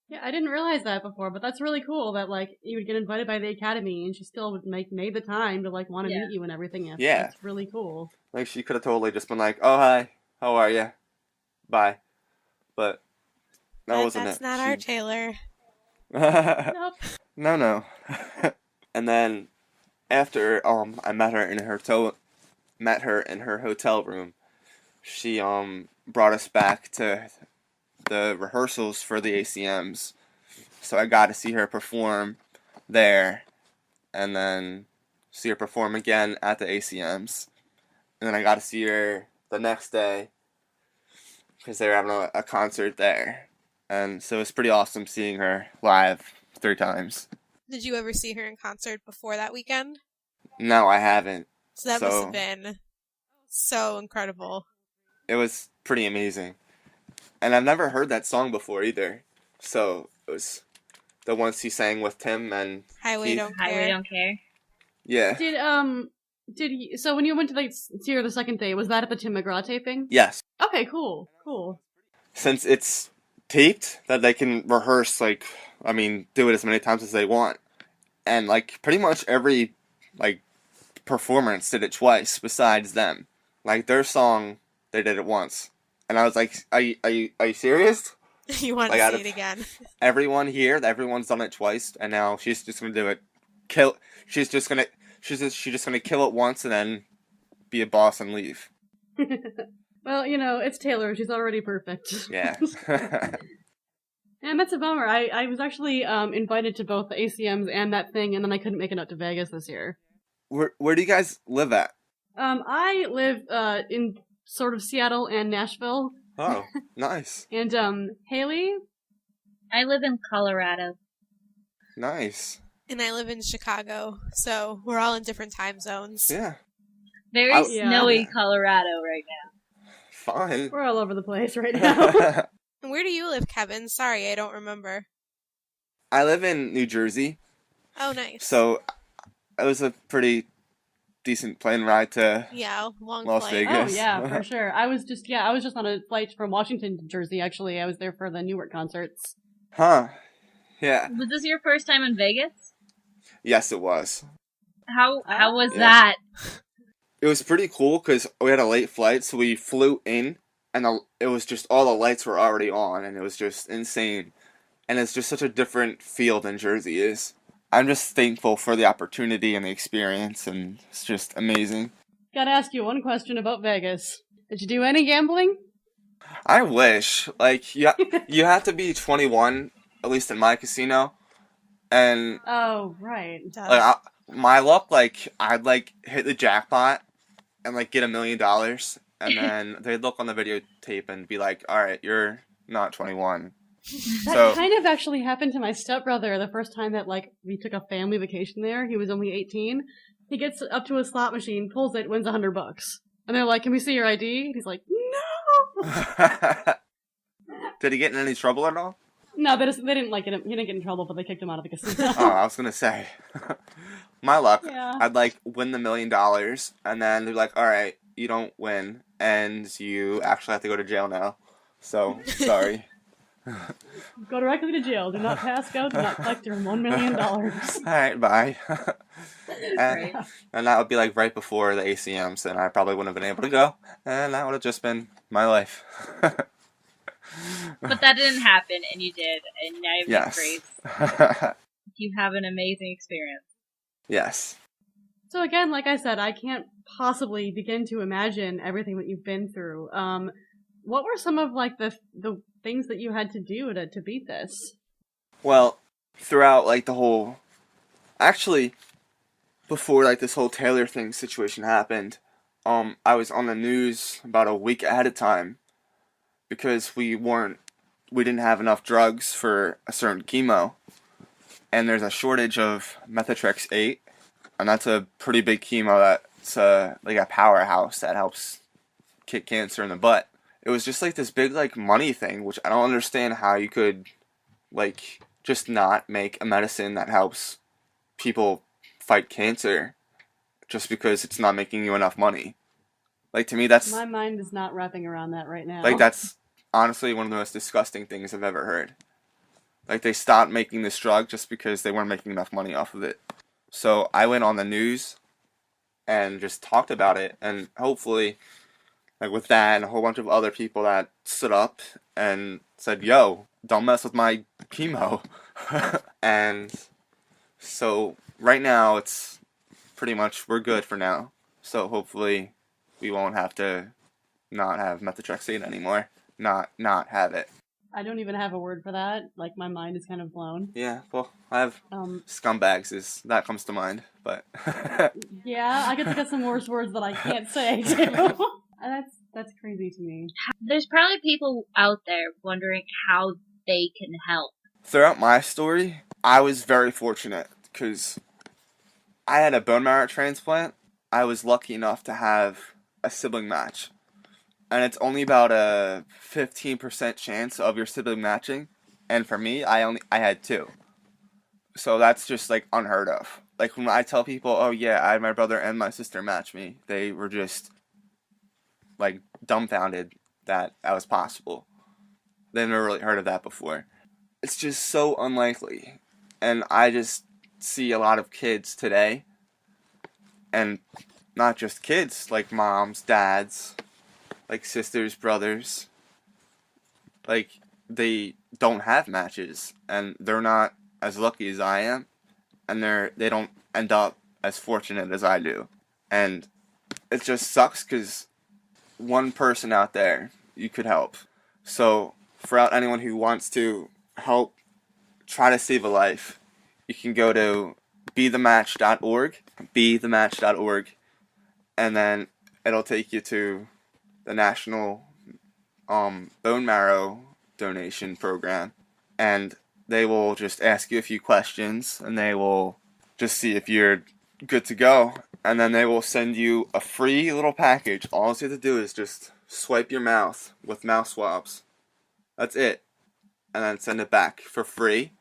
Yeah, I didn't realize that before, but that's really cool that like you would get invited by the Academy and she still would made the time to like want to Yeah. meet you and everything. Yeah. That's really cool. Like she could have totally just been like, "Oh hi, how are you? Bye." But that But wasn't that's it. not our Taylor. Nope. No. And then after I met her in her hotel room, she brought us back to the rehearsals for the ACMs. So I got to see her perform there and then see her perform again at the ACMs. And then I got to see her the next day because they were having a concert there. And so it was pretty awesome seeing her live 3 times. Did you ever see her in concert before that weekend? No, I haven't. So that must have been so incredible. It was pretty amazing. And I've never heard that song before either. So it was the ones he sang with Tim and Highway Keith. Don't Care. Highway don't care. Yeah. Did you, so when you went to like see her the second day, was that at the Tim McGraw taping? Yes. Okay, cool. Since it's taped, that they can rehearse, like, I mean, do it as many times as they want. And, like, pretty much every, like, performance did it twice besides them. Like, their song, they did it once. And I was like, are you serious? You want Like, to out see of it again? Everyone here, everyone's done it twice, and now she's just gonna do it. She's just gonna kill it once and then be a boss and leave. Well, you know, it's Taylor. She's already perfect. Yeah. And that's a bummer. I was actually invited to both the ACMs and that thing, and then I couldn't make it out to Vegas this year. Where do you guys live at? I live in sort of Seattle and Nashville. Oh, nice. And Haley? I live in Colorado. Nice. And I live in Chicago, so we're all in different time zones. Yeah. Very Yeah. snowy Colorado right now. Fun. We're all over the place right now. Where do you live, Kevin? Sorry, I don't remember. I live in New Jersey, Oh, nice. so it was a pretty decent plane ride to Yeah, long Las flight. Vegas. Oh yeah, for sure. I was just on a flight from Washington to Jersey. Actually, I was there for the Newark concerts. Huh. Yeah. Was this your first time in Vegas? Yes, it was. How was Yeah. that? It was pretty cool because we had a late flight, so we flew in, and it was just all the lights were already on, and it was just insane. And it's just such a different feel than Jersey is. I'm just thankful for the opportunity and the experience, and it's just amazing. Gotta ask you one question about Vegas. Did you do any gambling? I wish. Like, you have to be 21, at least in my casino, and Oh, right. like my luck, like I'd like hit the jackpot and like get $1 million, and then they'd look on the videotape and be like, "All right, you're not 21." That So kind of actually happened to my stepbrother the first time that like we took a family vacation there. He was only 18. He gets up to a slot machine, pulls it, wins $100. And they're like, "Can we see your ID?" He's like, "No." Did he get in any trouble at all? No, they didn't like it. He didn't get in trouble, but they kicked him out of the casino. Oh, I was gonna say. My luck, Yeah. I'd like win the $1 million, and then they're like, all right, you don't win, and you actually have to go to jail now. So, sorry. Go directly to jail. Do not pass go. Do not collect your $1 million. All right, bye. Right. And that would be like right before the ACMs, and I probably wouldn't have been able to go, and that would have just been my life. But that didn't happen, and you did, and now you have Yes. grace. You have an amazing experience. Yes. So again, like I said, I can't possibly begin to imagine everything that you've been through. What were some of like the things that you had to do to beat this? Well, throughout like the whole, actually, before like this whole Taylor thing situation happened, I was on the news about a week ahead of time because we didn't have enough drugs for a certain chemo, and there's a shortage of methotrexate 8, and that's a pretty big chemo that's like a powerhouse that helps kick cancer in the butt. It was just like this big like money thing, which I don't understand how you could like just not make a medicine that helps people fight cancer just because it's not making you enough money. Like, to me, that's My mind is not wrapping around that right now. like, that's honestly one of the most disgusting things I've ever heard. Like, they stopped making this drug just because they weren't making enough money off of it. So I went on the news and just talked about it, and hopefully, like with that and a whole bunch of other people that stood up and said, yo, don't mess with my chemo. And so right now it's pretty much, we're good for now. So hopefully we won't have to not have methotrexate anymore. Not have it. I don't even have a word for that. Like, my mind is kind of blown. Yeah, well, I have scumbags, that comes to mind, but Yeah, I could think of some worse words that I can't say, too. That's crazy to me. There's probably people out there wondering how they can help. throughout my story, I was very fortunate because I had a bone marrow transplant. I was lucky enough to have a sibling match. And it's only about a 15% chance of your sibling matching. And for me, I had 2. So that's just like unheard of. Like when I tell people, oh yeah, I had my brother and my sister match me, they were just like dumbfounded that was possible. They never really heard of that before. It's just so unlikely. And I just see a lot of kids today, and not just kids, like moms, dads, like sisters, brothers, like they don't have matches, and they're not as lucky as I am, and they don't end up as fortunate as I do. And it just sucks because one person out there you could help. So for anyone who wants to help try to save a life, you can go to bethematch.org, and then it'll take you to the National Bone Marrow Donation Program, and they will just ask you a few questions, and they will just see if you're good to go, and then they will send you a free little package. All you have to do is just swipe your mouth with mouth swabs. That's it. And then send it back for free.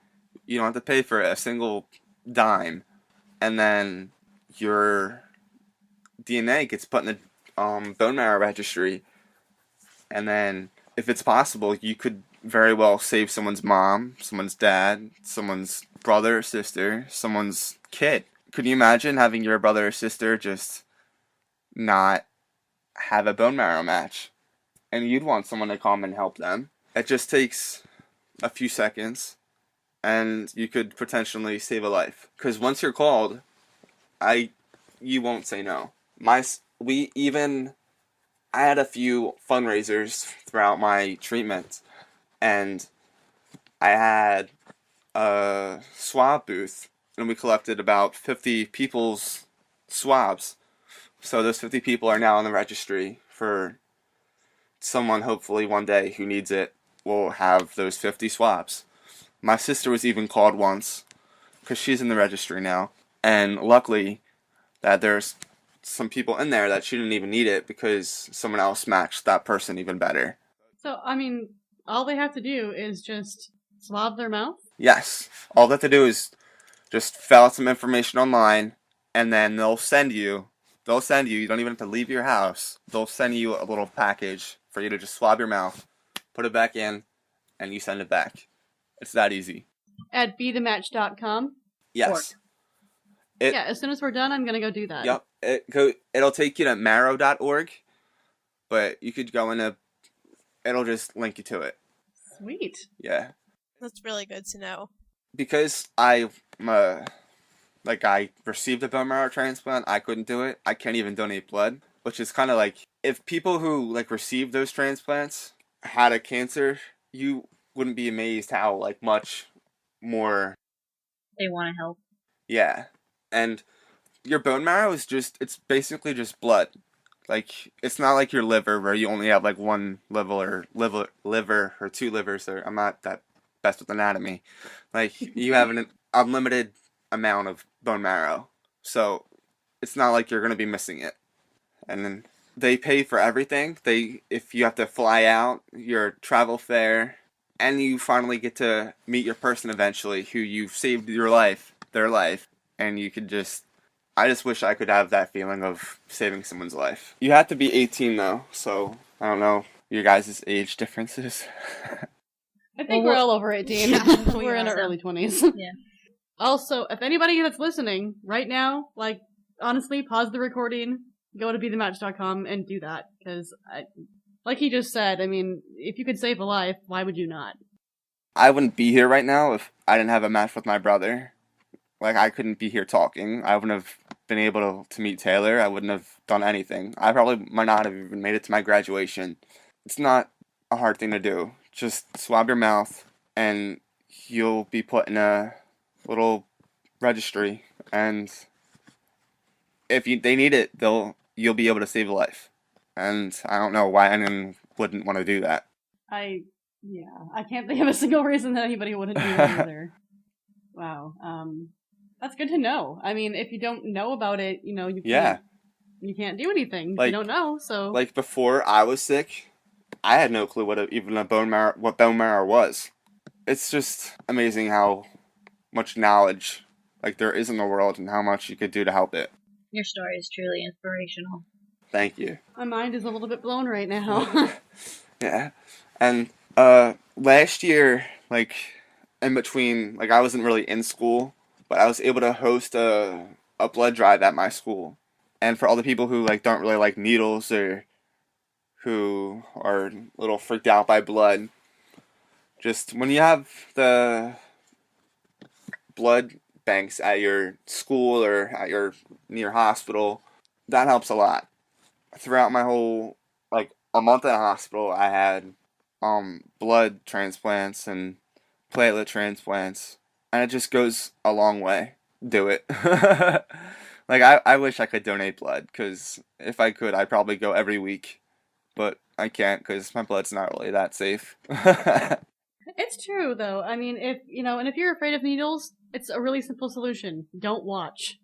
You don't have to pay for a single dime. And then your DNA gets put in the bone marrow registry. And then, if it's possible, you could very well save someone's mom, someone's dad, someone's brother or sister, someone's kid. Could you imagine having your brother or sister just not have a bone marrow match? And you'd want someone to come and help them. It just takes a few seconds, and you could potentially save a life. Because once you're called, you won't say no. I had a few fundraisers throughout my treatment, and I had a swab booth, and we collected about 50 people's swabs. So those 50 people are now on the registry for someone, hopefully one day, who needs it will have those 50 swabs. My sister was even called once, because she's in the registry now, and luckily that there's some people in there that she didn't even need it because someone else matched that person even better. So, I mean, all they have to do is just swab their mouth? Yes. All they have to do is just fill out some information online, and then you don't even have to leave your house. They'll send you a little package for you to just swab your mouth, put it back in, and you send it back. It's that easy. At bethematch.com? Yes. Yeah, as soon as we're done, I'm going to go do that. Yep. It'll take you to marrow.org, but you could go it'll just link you to it. Sweet. Yeah. That's really good to know. Because I received a bone marrow transplant, I couldn't do it. I can't even donate blood, which is kind of like, if people who received those transplants had a cancer, you wouldn't be amazed how much more They want to help. Yeah. And your bone marrow it's basically just blood. It's not like your liver where you only have one liver or two livers, or I'm not that best with anatomy. You have an unlimited amount of bone marrow. So it's not like you're going to be missing it. And then they pay for everything. If you have to fly out, your travel fare, and you finally get to meet your person eventually who you've saved their life, and you could I just wish I could have that feeling of saving someone's life. You have to be 18 though, so I don't know your guys' age differences. I think we're all over 18. Yeah, we're in our early 20s. Yeah. Also, if anybody that's listening right now, honestly, pause the recording, go to bethematch.com and do that. Because, like he just said, I mean, if you could save a life, why would you not? I wouldn't be here right now if I didn't have a match with my brother. I couldn't be here talking. I wouldn't have been able to meet Taylor. I wouldn't have done anything. I probably might not have even made it to my graduation. It's not a hard thing to do. Just swab your mouth, and you'll be put in a little registry. And if they need it, you'll be able to save a life. And I don't know why anyone wouldn't want to do that. I can't think of a single reason that anybody wouldn't do that either. Wow. That's good to know. I mean, if you don't know about it, you can't do anything. You don't know, so. Before I was sick, I had no clue what bone marrow was. It's just amazing how much knowledge there is in the world and how much you could do to help it. Your story is truly inspirational. Thank you. My mind is a little bit blown right now. Yeah. And last year, in between, I wasn't really in school, but I was able to host a blood drive at my school. And for all the people who don't really like needles, or who are a little freaked out by blood, just when you have the blood banks at your school or at your near hospital, that helps a lot. Throughout my whole a month in a hospital, I had blood transplants and platelet transplants, and it just goes a long way. Do it. I wish I could donate blood, because if I could, I'd probably go every week, but I can't because my blood's not really that safe. It's true, though. I mean, if you're afraid of needles, it's a really simple solution. Don't watch.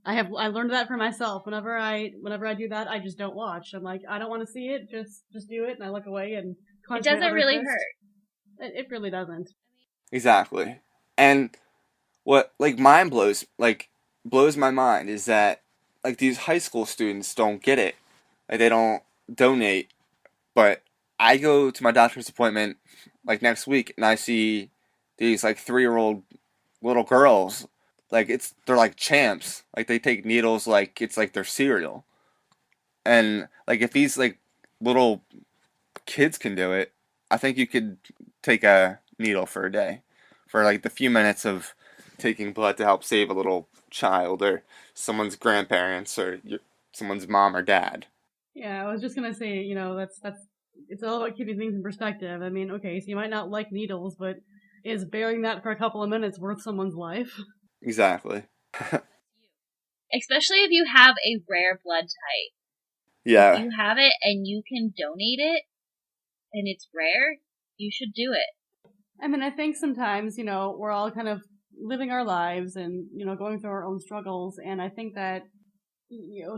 I learned that for myself. Whenever I do that, I just don't watch. I'm like, I don't want to see it. Just do it, and I look away and clench It doesn't my other really fist. hurt. It really doesn't. Exactly. And what blows my mind is that these high school students don't get it. They don't donate. But I go to my doctor's appointment next week, and I see these 3-year-old little girls. They're champs. They take needles it's their cereal. And if these little kids can do it, I think you could take a needle for a day, for the few minutes of taking blood to help save a little child, or someone's grandparents, or someone's mom or dad. Yeah, I was just gonna say, that's it's all about keeping things in perspective. I mean, okay, so you might not like needles, but is bearing that for a couple of minutes worth someone's life? Exactly. Especially if you have a rare blood type. Yeah. If you have it and you can donate it, and it's rare, you should do it. I mean, I think sometimes, we're all kind of living our lives and, going through our own struggles, and I think that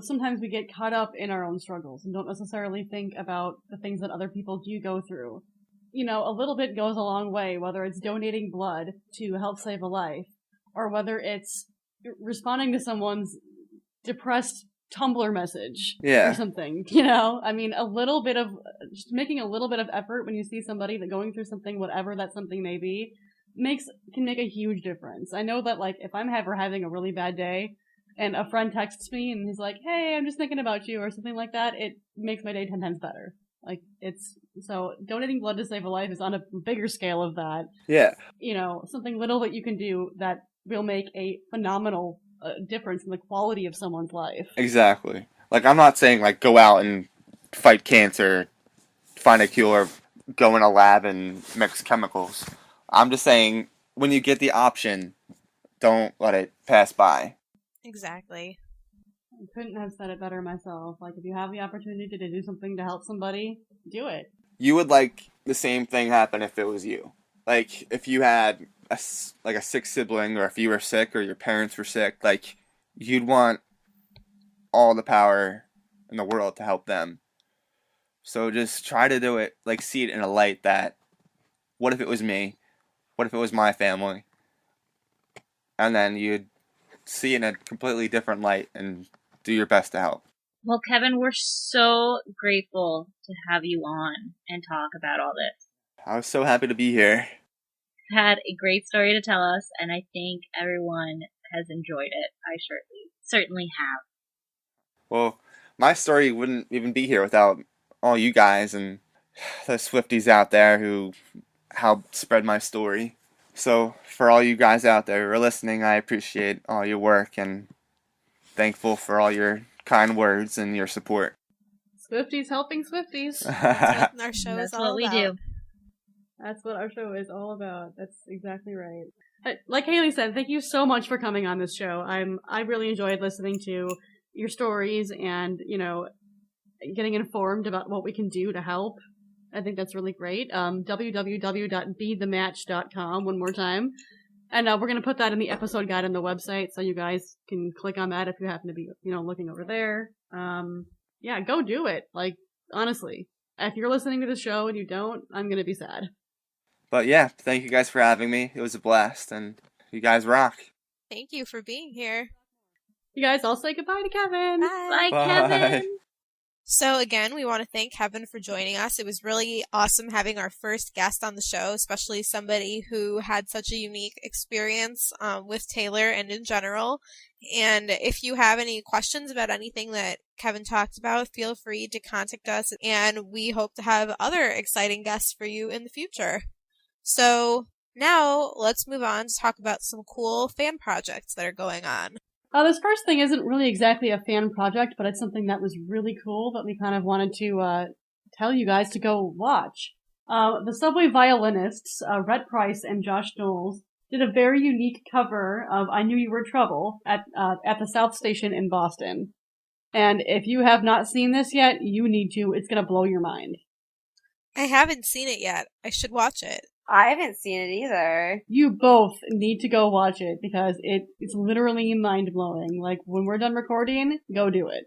sometimes we get caught up in our own struggles and don't necessarily think about the things that other people do go through. A little bit goes a long way, whether it's donating blood to help save a life, or whether it's responding to someone's depressed Tumblr message or something, I mean, just making a little bit of effort when you see somebody that going through something, whatever that something may be, can make a huge difference. I know that, if I'm having a really bad day and a friend texts me and he's like, hey, I'm just thinking about you or something like that, it makes my day 10 times better. So donating blood to save a life is on a bigger scale of that. Yeah. Something little that you can do that will make a phenomenal difference in the quality of someone's life. Exactly. I'm not saying, go out and fight cancer, find a cure, go in a lab and mix chemicals. I'm just saying, when you get the option, don't let it pass by. Exactly. I couldn't have said it better myself. If you have the opportunity to do something to help somebody, do it. You would like the same thing happen if it was you. If you had a sick sibling, or if you were sick, or your parents were sick, you'd want all the power in the world to help them. So just try to do it, see it in a light that, what if it was me? What if it was my family? And then you'd see it in a completely different light and do your best to help. Well, Kevin, we're so grateful to have you on and talk about all this. I was so happy to be here. Had a great story to tell us, and I think everyone has enjoyed it. I certainly have. Well, my story wouldn't even be here without all you guys and the Swifties out there who helped spread my story. So for all you guys out there who are listening, I appreciate all your work and thankful for all your kind words and your support. Swifties helping Swifties. That's what our show is all about. That's what we do. That's what our show is all about. That's exactly right. Like Haley said, thank you so much for coming on this show. I really enjoyed listening to your stories and, getting informed about what we can do to help. I think that's really great. www.bethematch.com, one more time. And we're going to put that in the episode guide on the website, so you guys can click on that if you happen to be, looking over there. Yeah, go do it. Honestly, if you're listening to the show and you don't, I'm going to be sad. But yeah, thank you guys for having me. It was a blast, and you guys rock. Thank you for being here. You guys all say goodbye to Kevin. Bye. Bye, Kevin. So again, we want to thank Kevin for joining us. It was really awesome having our first guest on the show, especially somebody who had such a unique experience with Taylor and in general. And if you have any questions about anything that Kevin talked about, feel free to contact us, and we hope to have other exciting guests for you in the future. So now let's move on to talk about some cool fan projects that are going on. This first thing isn't really exactly a fan project, but it's something that was really cool that we kind of wanted to tell you guys to go watch. The Subway Violinists, Rhett Price and Josh Knowles, did a very unique cover of I Knew You Were Trouble at the South Station in Boston. And if you have not seen this yet, you need to. It's going to blow your mind. I haven't seen it yet. I should watch it. I haven't seen it either. You both need to go watch it because it's literally mind-blowing. When we're done recording, go do it.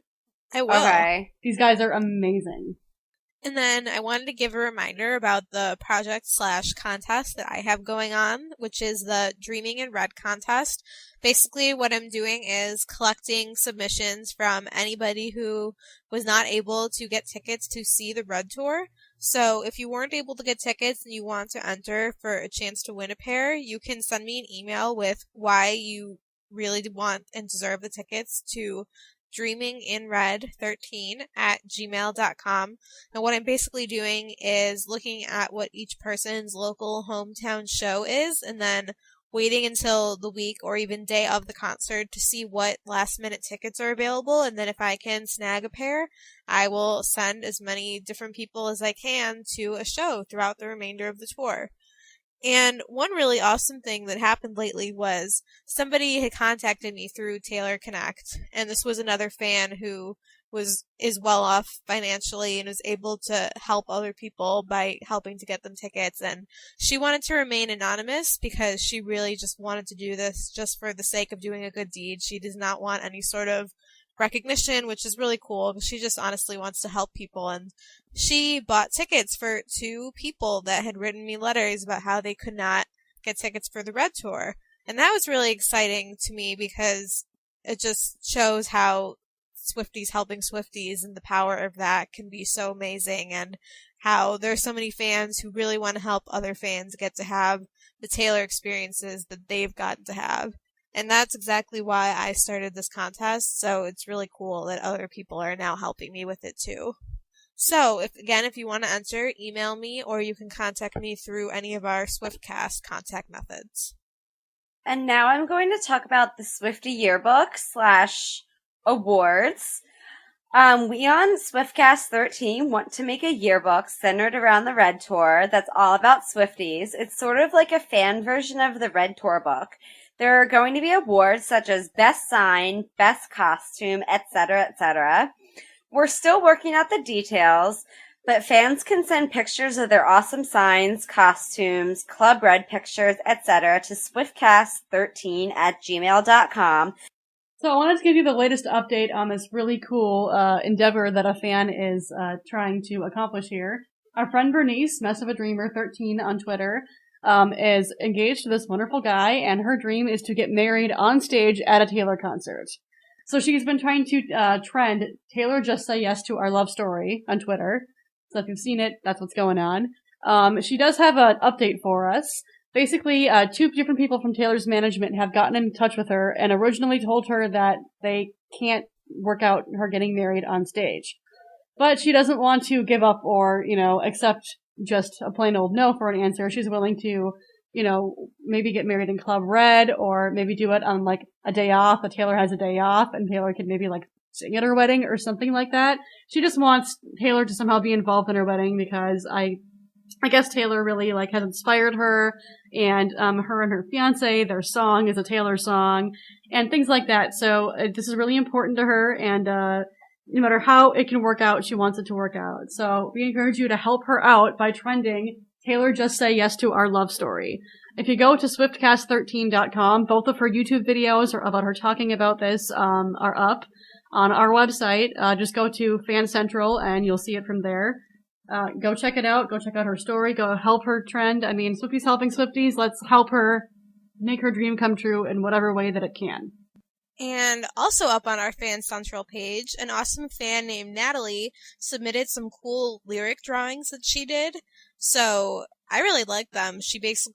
I will. Okay. These guys are amazing. And then I wanted to give a reminder about the project/contest that I have going on, which is the Dreaming in Red contest. Basically, what I'm doing is collecting submissions from anybody who was not able to get tickets to see the Red Tour. So if you weren't able to get tickets and you want to enter for a chance to win a pair, you can send me an email with why you really want and deserve the tickets to dreaminginred13@gmail.com. And what I'm basically doing is looking at what each person's local hometown show is and then waiting until the week or even day of the concert to see what last minute tickets are available. And then if I can snag a pair, I will send as many different people as I can to a show throughout the remainder of the tour. And one really awesome thing that happened lately was somebody had contacted me through Taylor Connect, and this was another fan who is well off financially and is able to help other people by helping to get them tickets. And she wanted to remain anonymous because she really just wanted to do this just for the sake of doing a good deed. She does not want any sort of recognition, which is really cool because she just honestly wants to help people. And she bought tickets for 2 people that had written me letters about how they could not get tickets for the Red Tour. And that was really exciting to me because it just shows how Swifties helping Swifties and the power of that can be so amazing, and how there's so many fans who really want to help other fans get to have the Taylor experiences that they've gotten to have. And that's exactly why I started this contest, so it's really cool that other people are now helping me with it too. So, if you want to enter, email me, or you can contact me through any of our Swiftcast contact methods. And now I'm going to talk about the Swiftie yearbook / awards. We on Swiftcast 13 want to make a yearbook centered around the Red Tour that's all about Swifties. It's sort of like a fan version of the Red Tour book. There are going to be awards such as Best Sign, Best Costume, etc., etc. We're still working out the details, but fans can send pictures of their awesome signs, costumes, Club Red pictures, etc. to swiftcast13@gmail.com. So I wanted to give you the latest update on this really cool endeavor that a fan is trying to accomplish here. Our friend Bernice, Mess of a Dreamer 13 on Twitter, is engaged to this wonderful guy, and her dream is to get married on stage at a Taylor concert. So she's been trying to trend Taylor Just Say Yes to Our Love Story on Twitter. So if you've seen it, that's what's going on. She does have an update for us. Basically, 2 different people from Taylor's management have gotten in touch with her and originally told her that they can't work out her getting married on stage. But she doesn't want to give up or, accept just a plain old no for an answer. She's willing to, maybe get married in Club Red, or maybe do it on like a day off, that Taylor has a day off and Taylor can maybe like sing at her wedding or something like that. She just wants Taylor to somehow be involved in her wedding because I guess Taylor really has inspired her, and her and her fiance, their song is a Taylor song, and things like that. So this is really important to her, and no matter how it can work out, she wants it to work out. So we encourage you to help her out by trending Taylor Just Say Yes to Our Love Story. If you go to swiftcast13.com, both of her YouTube videos about her talking about this are up on our website. Just go to Fan Central and you'll see it from there. Go check it out. Go check out her story. Go help her trend. I mean, Swifties helping Swifties. Let's help her make her dream come true in whatever way that it can. And also up on our Fan Central page, an awesome fan named Natalie submitted some cool lyric drawings that she did. So I really like them. It's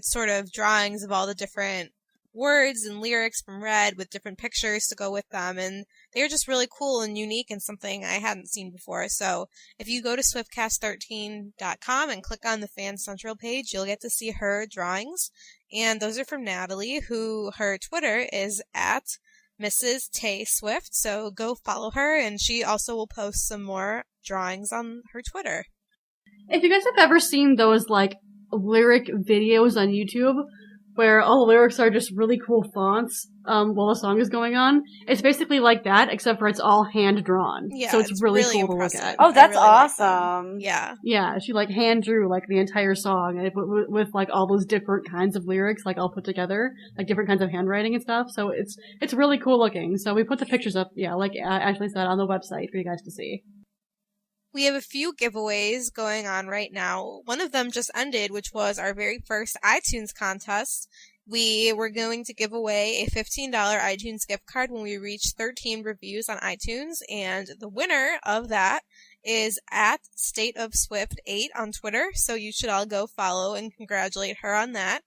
sort of drawings of all the different words and lyrics from Red with different pictures to go with them, and they were just really cool and unique and something I hadn't seen before. So if you go to swiftcast13.com and click on the Fan Central page, you'll get to see her drawings, and those are from Natalie, who her Twitter is at Mrs. Tay Swift, so go follow her, and she also will post some more drawings on her Twitter. If you guys have ever seen those lyric videos on YouTube where all the lyrics are just really cool fonts while the song is going on, it's basically like that, except for it's all hand drawn. Yeah, so it's really cool impressive. to look at. Oh, that's really awesome. Yeah. Yeah, she hand drew the entire song and with all those different kinds of lyrics all put together, different kinds of handwriting and stuff. So it's really cool looking. So we put the pictures up, like Ashley said, on the website for you guys to see. We have a few giveaways going on right now. One of them just ended, which was our very first iTunes contest. We were going to give away a $15 iTunes gift card when we reach 13 reviews on iTunes, and the winner of that is at StateOfSwift8 on Twitter, so you should all go follow and congratulate her on that.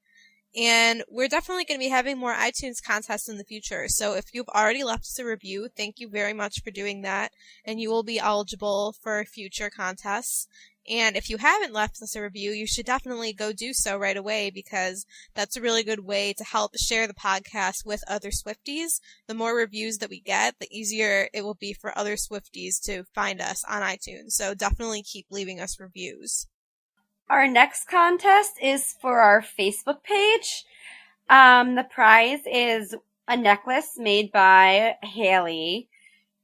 And we're definitely going to be having more iTunes contests in the future. So if you've already left us a review, thank you very much for doing that. And you will be eligible for future contests. And if you haven't left us a review, you should definitely go do so right away, because that's a really good way to help share the podcast with other Swifties. The more reviews that we get, the easier it will be for other Swifties to find us on iTunes. So definitely keep leaving us reviews. Our next contest is for our Facebook page. The prize is a necklace made by Haley.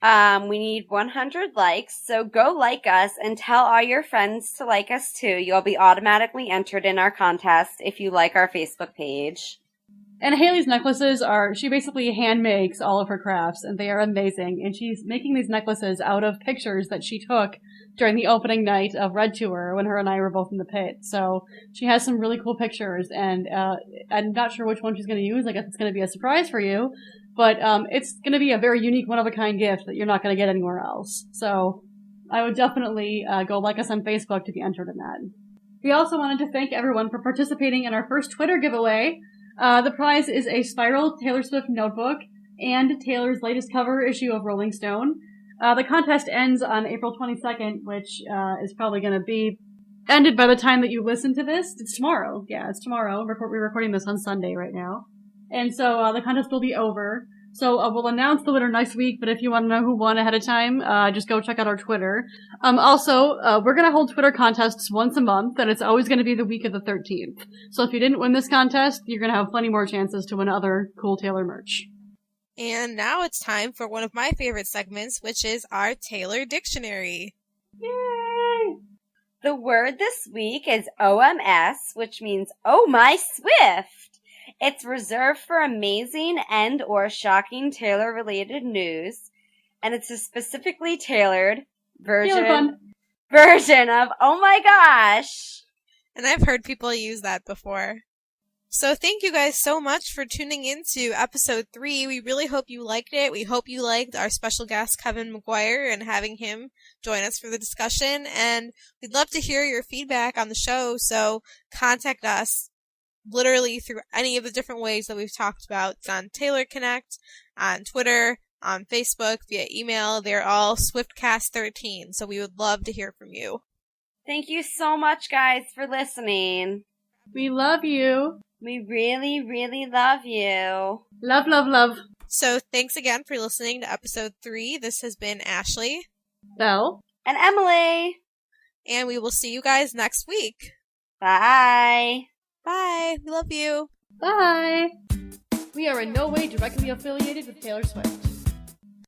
We need 100 likes, so go like us and tell all your friends to like us too. You'll be automatically entered in our contest if you like our Facebook page. And Haley's necklaces she basically hand makes all of her crafts, and they are amazing. And she's making these necklaces out of pictures that she took during the opening night of Red Tour when her and I were both in the pit. So she has some really cool pictures, and I'm not sure which one she's going to use. I guess it's going to be a surprise for you, but it's going to be a very unique, one-of-a-kind gift that you're not going to get anywhere else. So I would definitely go like us on Facebook to be entered in that. We also wanted to thank everyone for participating in our first Twitter giveaway. The prize is a spiral Taylor Swift notebook and Taylor's latest cover issue of Rolling Stone. The contest ends on April 22nd, which is probably going to be ended by the time that you listen to this. It's tomorrow. Yeah, it's tomorrow. We're recording this on Sunday right now. And so the contest will be over. So we'll announce the winner next week, but if you want to know who won ahead of time, just go check out our Twitter. Also, we're going to hold Twitter contests once a month, and it's always going to be the week of the 13th. So if you didn't win this contest, you're going to have plenty more chances to win other cool Taylor merch. And now it's time for one of my favorite segments, which is our Taylor Dictionary. Yay! The word this week is OMS, which means Oh My Swift. It's reserved for amazing and or shocking Taylor-related news, and it's a specifically tailored version of Oh My Gosh. And I've heard people use that before. So thank you guys so much for tuning in to episode 3. We really hope you liked it. We hope you liked our special guest, Kevin McGuire, and having him join us for the discussion. And we'd love to hear your feedback on the show, so contact us literally through any of the different ways that we've talked about. It's on Taylor Connect, on Twitter, on Facebook, via email. They're all Swiftcast13, so we would love to hear from you. Thank you so much, guys, for listening. We love you. We really, really love you. Love, love, love. So thanks again for listening to episode 3. This has been Ashley, Belle, and Emily. And we will see you guys next week. Bye. Bye. We love you. bye. We are in no way directly affiliated with Taylor Swift.